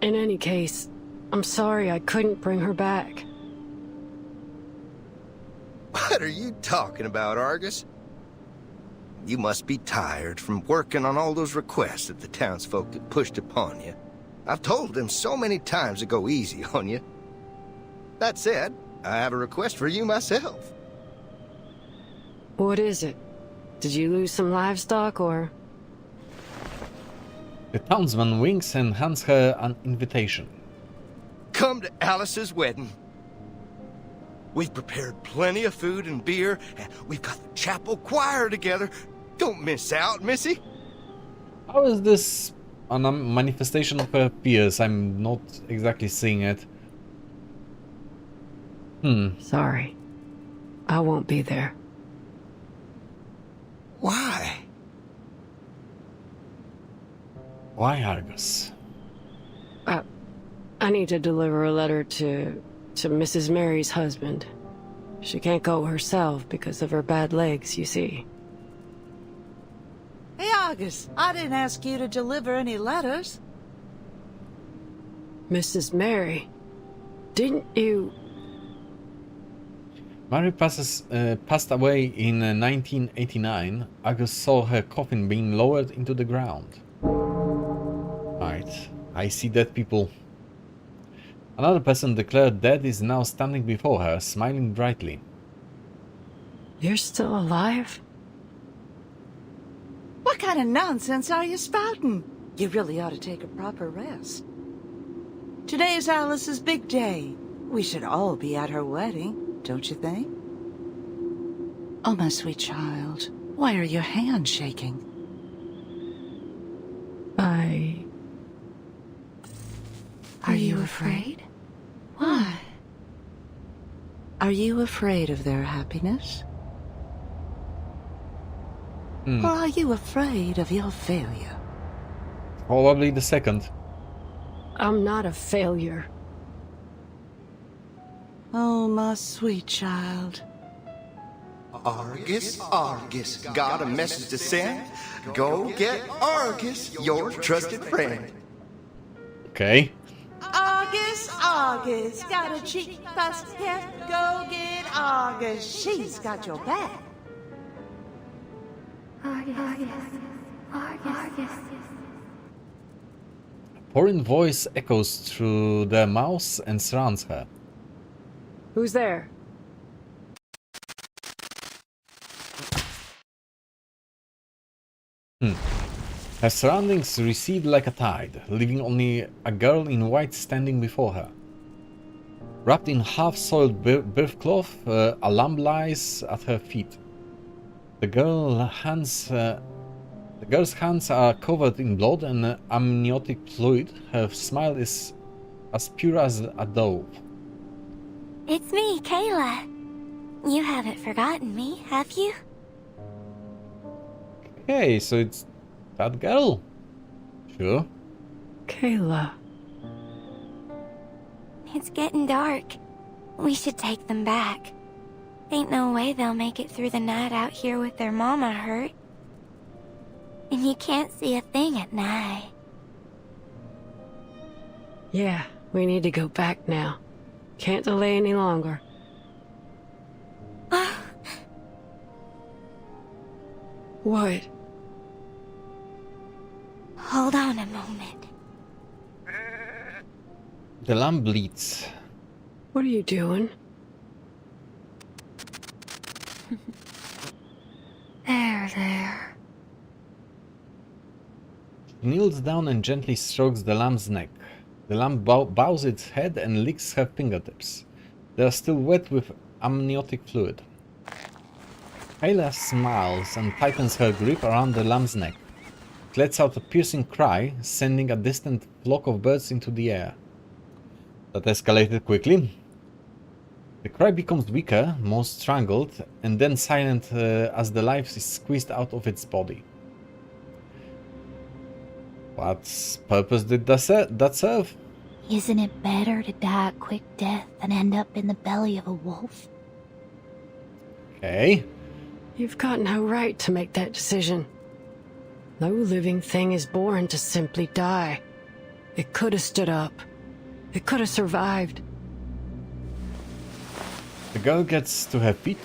Speaker 4: In any case, I'm sorry I couldn't bring her back.
Speaker 11: What are you talking about, Argus? You must be tired from working on all those requests that the townsfolk have pushed upon you. I've told them so many times to go easy on you. That said, I have a request for you myself.
Speaker 4: What is it? Did you lose some livestock, or...?
Speaker 1: The townsman winks and hands her an invitation.
Speaker 11: Come to Alice's wedding. We've prepared plenty of food and beer, and we've got the chapel choir together. Don't miss out, Missy.
Speaker 1: How is this a manifestation of her fears? I'm not exactly seeing it.
Speaker 4: Sorry. I won't be there.
Speaker 11: Why?
Speaker 1: Why, Argus?
Speaker 4: I need to deliver a letter to Mrs. Mary's husband. She can't go herself because of her bad legs, you see.
Speaker 12: Hey, Argus, I didn't ask you to deliver any letters.
Speaker 4: Mrs. Mary, didn't you...
Speaker 1: Mary passed away in 1989. Argus saw her coffin being lowered into the ground. Right, I see dead people. Another person declared dead is now standing before her, smiling brightly.
Speaker 4: You're still alive?
Speaker 12: What kind of nonsense are you spouting? You really ought to take a proper rest. Today is Alice's big day. We should all be at her wedding, don't you think? Oh, my sweet child, why are your hands shaking?
Speaker 7: Are you afraid? Why?
Speaker 12: Are you afraid of their happiness? Or are you afraid of your failure?
Speaker 1: Probably the second.
Speaker 4: I'm not a failure.
Speaker 12: Oh, my sweet child.
Speaker 11: Argus, Argus, got a message to send? Go get Argus, your trusted friend.
Speaker 1: Okay.
Speaker 12: Argus, Argus, got a cheap fast cat. Go get Argus, she's got your back.
Speaker 7: Argus.
Speaker 1: A foreign voice echoes through their mouths and surrounds her.
Speaker 4: Who's there?
Speaker 1: Her surroundings recede like a tide, leaving only a girl in white standing before her. Wrapped in half-soiled birth cloth, a lamb lies at her feet. The girl's hands are covered in blood and amniotic fluid. Her smile is as pure as a dove.
Speaker 3: It's me, Kayla. You haven't forgotten me, have you?
Speaker 1: Okay, so it's that girl. Sure.
Speaker 4: Kayla.
Speaker 3: It's getting dark. We should take them back. Ain't no way they'll make it through the night out here with their mama hurt. And you can't see a thing at night.
Speaker 4: Yeah, we need to go back now. Can't delay any longer. What?
Speaker 3: Hold on a moment.
Speaker 1: The lamb bleeds.
Speaker 4: What are you doing?
Speaker 7: There.
Speaker 1: She kneels down and gently strokes the lamb's neck. The lamb bows its head and licks her fingertips. They are still wet with amniotic fluid. Kayla smiles and tightens her grip around the lamb's neck. lets out a piercing cry, sending a distant flock of birds into the air. That escalated quickly. The cry becomes weaker, more strangled, and then silent as the life is squeezed out of its body. What purpose did that serve?
Speaker 3: Isn't it better to die a quick death than end up in the belly of a wolf?
Speaker 1: Okay.
Speaker 4: You've got no right to make that decision. No living thing is born to simply die. It could have stood up. It could have survived.
Speaker 1: The girl gets to her feet.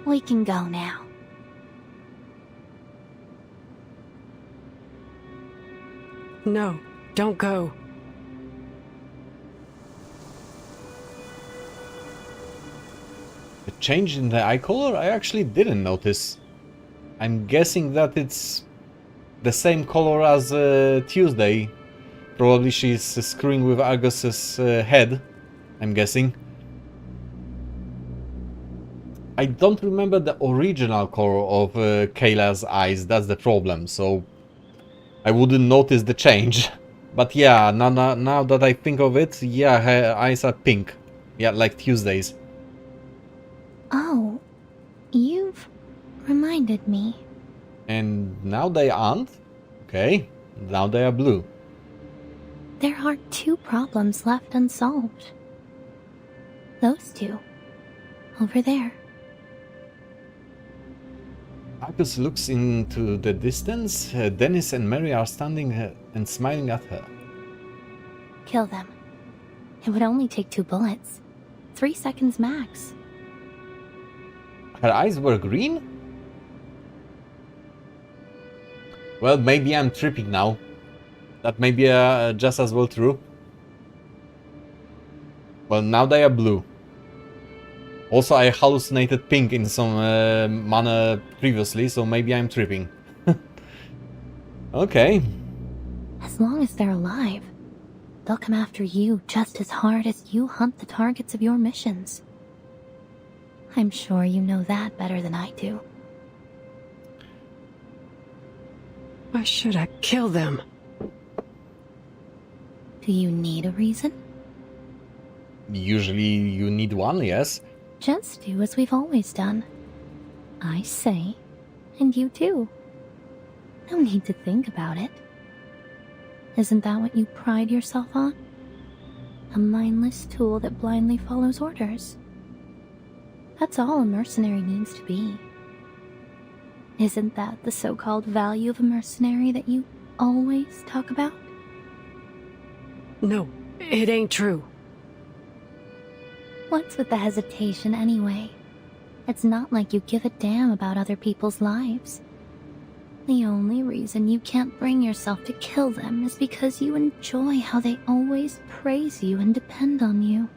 Speaker 3: We can go now.
Speaker 4: No, don't go.
Speaker 1: The change in the eye color I actually didn't notice. I'm guessing that it's the same color as Tuesday. Probably she's screwing with Argus's head, I'm guessing. I don't remember the original color of Kayla's eyes, that's the problem, so I wouldn't notice the change. But yeah, now that I think of it, yeah, her eyes are pink. Yeah, like Tuesday's.
Speaker 3: Oh, you've reminded me.
Speaker 1: And now they aren't? Okay, now they are blue.
Speaker 3: There are 2 problems left unsolved. Those 2. Over there.
Speaker 1: Argus looks into the distance. Dennis and Mary are standing and smiling at her.
Speaker 3: Kill them. It would only take 2 bullets. 3 seconds max.
Speaker 1: Her eyes were green? Well, maybe I'm tripping now. That may be just as well true. Well, now they are blue. Also, I hallucinated pink in some manner previously, so maybe I'm tripping. Okay.
Speaker 3: As long as they're alive, they'll come after you just as hard as you hunt the targets of your missions. I'm sure you know that better than I do.
Speaker 4: Why should I kill them?
Speaker 3: Do you need a reason?
Speaker 1: Usually you need one, yes.
Speaker 3: Just do as we've always done. I say, and you do. No need to think about it. Isn't that what you pride yourself on? A mindless tool that blindly follows orders. That's all a mercenary needs to be. Isn't that the so-called value of a mercenary that you always talk about?
Speaker 4: No, it ain't true.
Speaker 3: What's with the hesitation anyway? It's not like you give a damn about other people's lives. The only reason you can't bring yourself to kill them is because you enjoy how they always praise you and depend on you.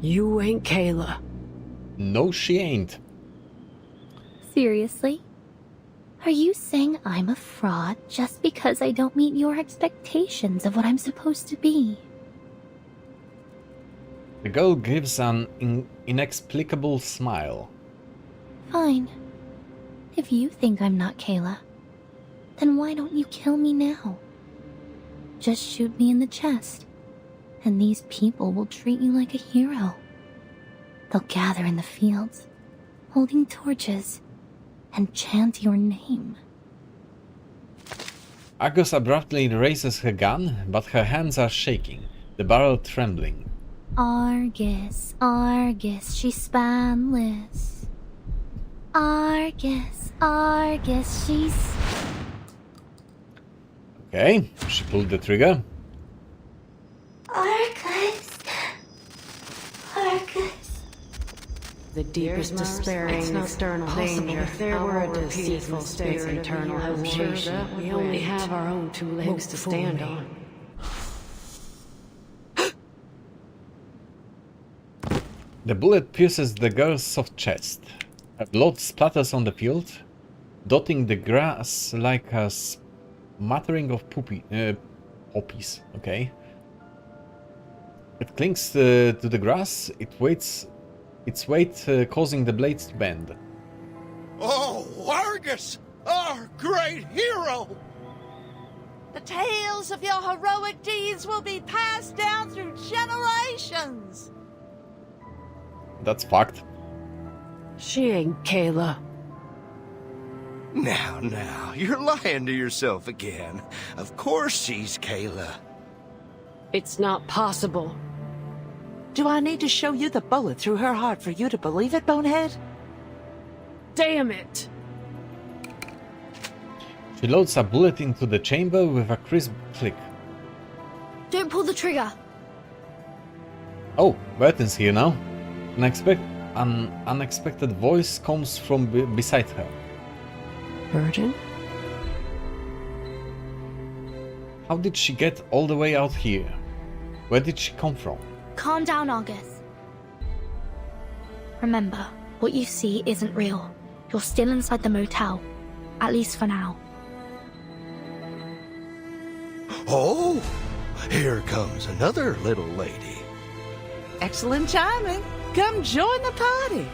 Speaker 4: You ain't Kayla.
Speaker 1: No, she ain't.
Speaker 3: Seriously? Are you saying I'm a fraud just because I don't meet your expectations of what I'm supposed to be?
Speaker 1: The girl gives an inexplicable smile.
Speaker 3: Fine. If you think I'm not Kayla, then why don't you kill me now? Just shoot me in the chest, and these people will treat you like a hero. They'll gather in the fields, holding torches, and chant your name.
Speaker 1: Argus abruptly raises her gun, but her hands are shaking, the barrel trembling.
Speaker 3: Argus, Argus, she's spineless. Argus, Argus, she's...
Speaker 1: Okay, she pulled the trigger.
Speaker 3: Argus, Argus.
Speaker 4: The deepest despairing external danger. If there were a deceitful spirit eternal hesitation, we only have our own 2 legs to stand on.
Speaker 1: The bullet pierces the girl's soft chest. Her blood splatters on the field, dotting the grass like a smattering of poppies. Okay. It clings to the grass. Its weight causing the blades to bend.
Speaker 11: Oh, Argus! Oh, our great hero!
Speaker 12: The tales of your heroic deeds will be passed down through generations.
Speaker 1: That's fact.
Speaker 4: She ain't Kayla.
Speaker 11: Now, you're lying to yourself again. Of course she's Kayla.
Speaker 4: It's not possible.
Speaker 12: Do I need to show you the bullet through her heart for you to believe it, Bonehead?
Speaker 4: Damn it!
Speaker 1: She loads a bullet into the chamber with a crisp click.
Speaker 3: Don't pull the trigger.
Speaker 1: Oh, Burton's here now. An unexpected voice comes from beside her.
Speaker 4: Burton?
Speaker 1: How did she get all the way out here? Where did she come from?
Speaker 3: Calm down, Argus. Remember, what you see isn't real. You're still inside the motel. At least for now.
Speaker 11: Oh, here comes another little lady.
Speaker 12: Excellent timing. Come join the party.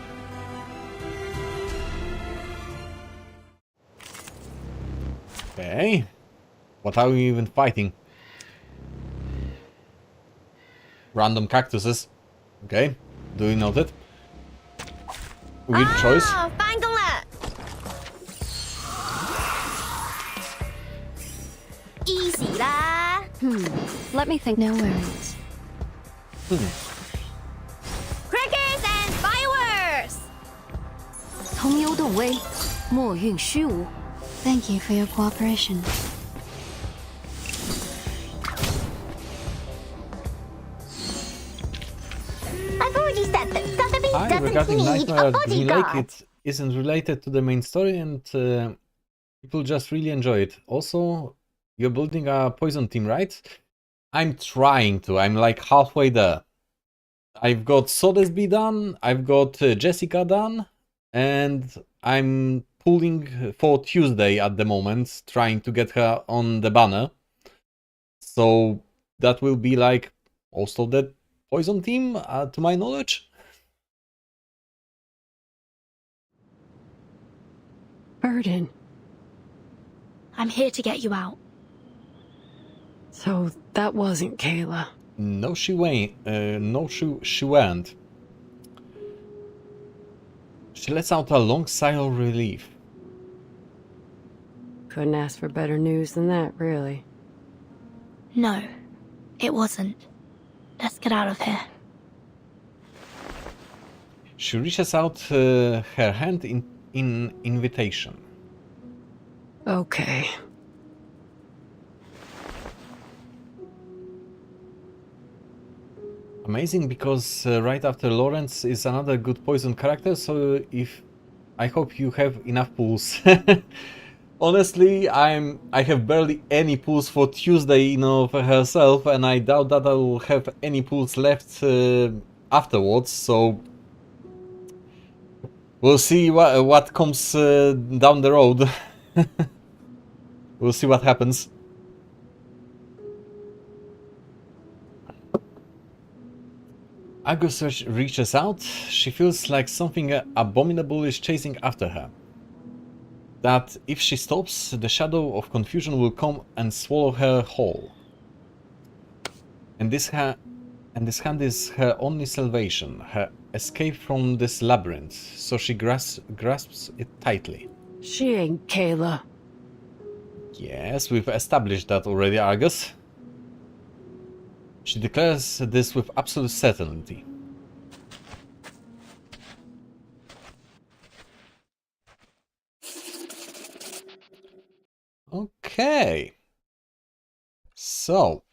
Speaker 1: Okay. What are we even fighting? Random cactuses. Okay. Duly noted. Weird choice.
Speaker 10: 翻工啦 ！Easy 啦。
Speaker 6: Let me think. No worries.
Speaker 10: Crackers and fireworks.
Speaker 6: 同幽动微，莫运虚无。Thank you for your cooperation.
Speaker 9: I've already said that Sotheby
Speaker 1: Hi,
Speaker 9: doesn't
Speaker 1: regarding
Speaker 9: need
Speaker 1: Nightmare
Speaker 9: a
Speaker 1: at Green Lake,
Speaker 9: bodyguard.
Speaker 1: it isn't related to the main story and people just really enjoy it. Also, you're building a poison team, right? I'm trying to. I'm like halfway there. I've got Sodesby done, I've got Jessica done, and I'm pulling for Tuesday at the moment, trying to get her on the banner. So that will be like most of the poison team, to my knowledge.
Speaker 4: Burton.
Speaker 3: I'm here to get you out.
Speaker 4: So that wasn't Kayla.
Speaker 1: No, she went. She lets out a long sigh of relief.
Speaker 4: Couldn't ask for better news than that, really.
Speaker 3: No, it wasn't. Let's get out of here.
Speaker 1: She reaches out her hand in invitation.
Speaker 4: Okay.
Speaker 1: Amazing, because right after Lawrence is another good poison character, so I hope you have enough pulls. Honestly, I have barely any pulls for Tuesday, for herself, and I doubt that I will have any pulls left afterwards, so we'll see what comes down the road. We'll see what happens. Argus reaches out. She feels like something abominable is chasing after her. That if she stops, the shadow of confusion will come and swallow her whole. And this hand is her only salvation, her escape from this labyrinth, so she grasps it tightly.
Speaker 4: She ain't Kayla.
Speaker 1: Yes, we've established that already, Argus. She declares this with absolute certainty. Okay. So,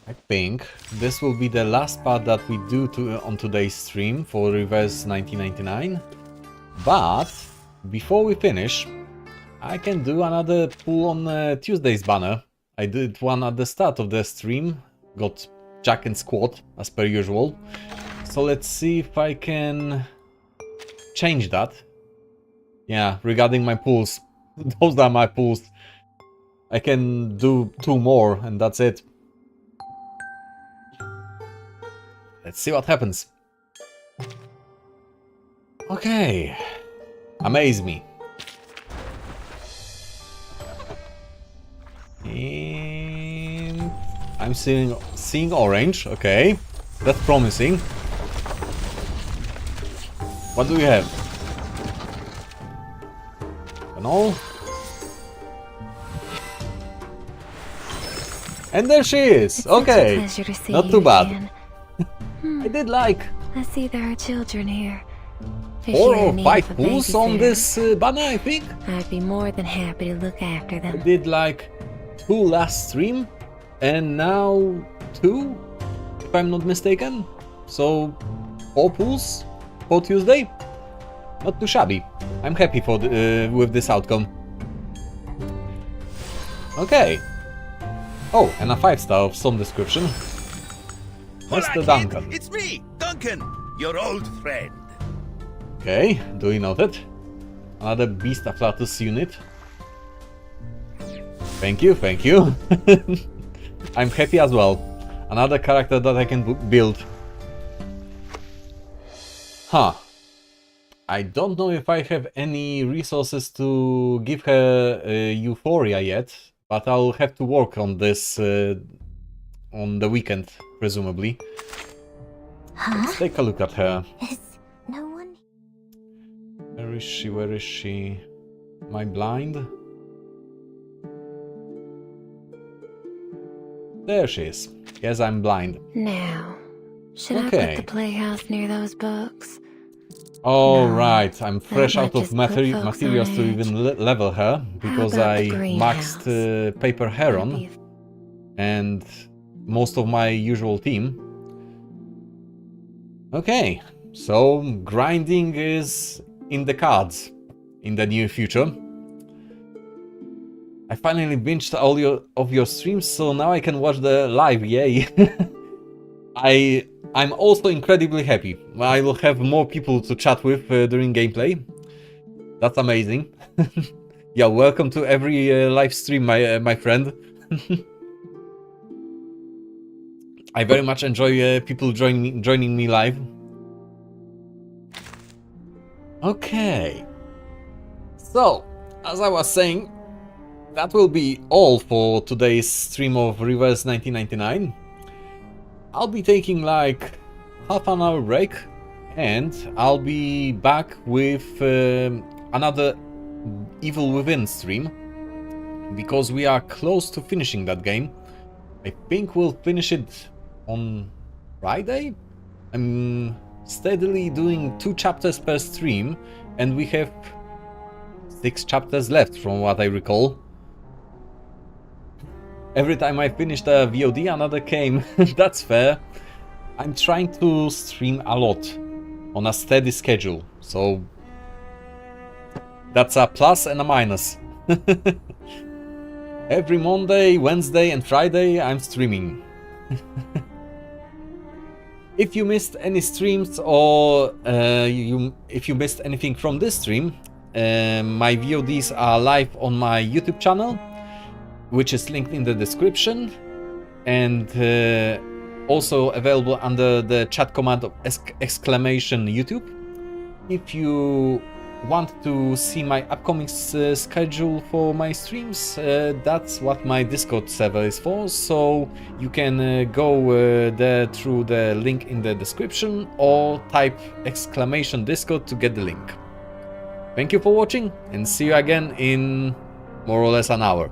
Speaker 1: I think this will be the last part that we do on today's stream for Reverse 1999. But, before we finish, I can do another pull on Tuesday's banner. I did one at the start of the stream, got Jack and Squad, as per usual. So let's see if I can change that. Yeah, regarding my pulls. Those are my pulls. I can do 2 more and that's it. Let's see what happens. Okay. Amaze me. I'm seeing orange. Okay, that's promising. What do we have? And all. And there she is.
Speaker 7: It's
Speaker 1: Okay,
Speaker 7: such a pleasure to see
Speaker 1: not
Speaker 7: you
Speaker 1: too bad.
Speaker 7: again.
Speaker 1: I did like
Speaker 7: I see there are children here. If
Speaker 1: 4
Speaker 7: you're
Speaker 1: or
Speaker 7: in need
Speaker 1: 5
Speaker 7: of a
Speaker 1: pools on
Speaker 7: babysitter,
Speaker 1: this banner, I think.
Speaker 7: I'd be more than happy to look after
Speaker 1: I
Speaker 7: them.
Speaker 1: did like 2 last stream, and now 2, if I'm not mistaken. So 4 pools for Tuesday. Not too shabby. I'm happy for with this outcome. Okay. Oh, and a 5-star of some description. Mr. Duncan.
Speaker 13: It's me, Duncan, your old friend.
Speaker 1: Okay, duly noted. Another Beast Afflatus unit. Thank you, thank you. I'm happy as well. Another character that I can build. Huh. I don't know if I have any resources to give her Euphoria yet, but I'll have to work on this on the weekend, presumably. Let's take a look at her.
Speaker 9: Is no one?
Speaker 1: Where is she? Where is she? Am I blind? There she is. Yes, I'm blind.
Speaker 7: Now, should I
Speaker 1: Okay.
Speaker 7: put the playhouse near those books?
Speaker 1: All
Speaker 7: No,
Speaker 1: right, I'm fresh
Speaker 7: might
Speaker 1: out of
Speaker 7: just put folks
Speaker 1: materials
Speaker 7: on
Speaker 1: to
Speaker 7: edge.
Speaker 1: even level her because
Speaker 7: about
Speaker 1: I
Speaker 7: the
Speaker 1: maxed
Speaker 7: greenhouse?
Speaker 1: Paper Heron and most of my usual team. Okay, so grinding is in the cards in the near future. I finally binged all of your streams, so now I can watch the live. Yay! I'm also incredibly happy. I will have more people to chat with during gameplay. That's amazing. Yeah, welcome to every live stream, my friend. I very much enjoy people joining me live. Okay. So, as I was saying, that will be all for today's stream of Reverse 1999. I'll be taking like half an hour break and I'll be back with another Evil Within stream because we are close to finishing that game. I think we'll finish it on Friday. I'm steadily doing 2 chapters per stream and we have 6 chapters left from what I recall. Every time I finished a VOD, another came. That's fair. I'm trying to stream a lot on a steady schedule, so that's a plus and a minus. Every Monday, Wednesday and Friday I'm streaming. If you missed any streams or if you missed anything from this stream, my VODs are live on my YouTube channel, which is linked in the description, and also available under the chat command of exclamation YouTube. If you want to see my upcoming schedule for my streams, that's what my Discord server is for, so you can go there through the link in the description or type exclamation Discord to get the link. Thank you for watching and see you again in more or less an hour.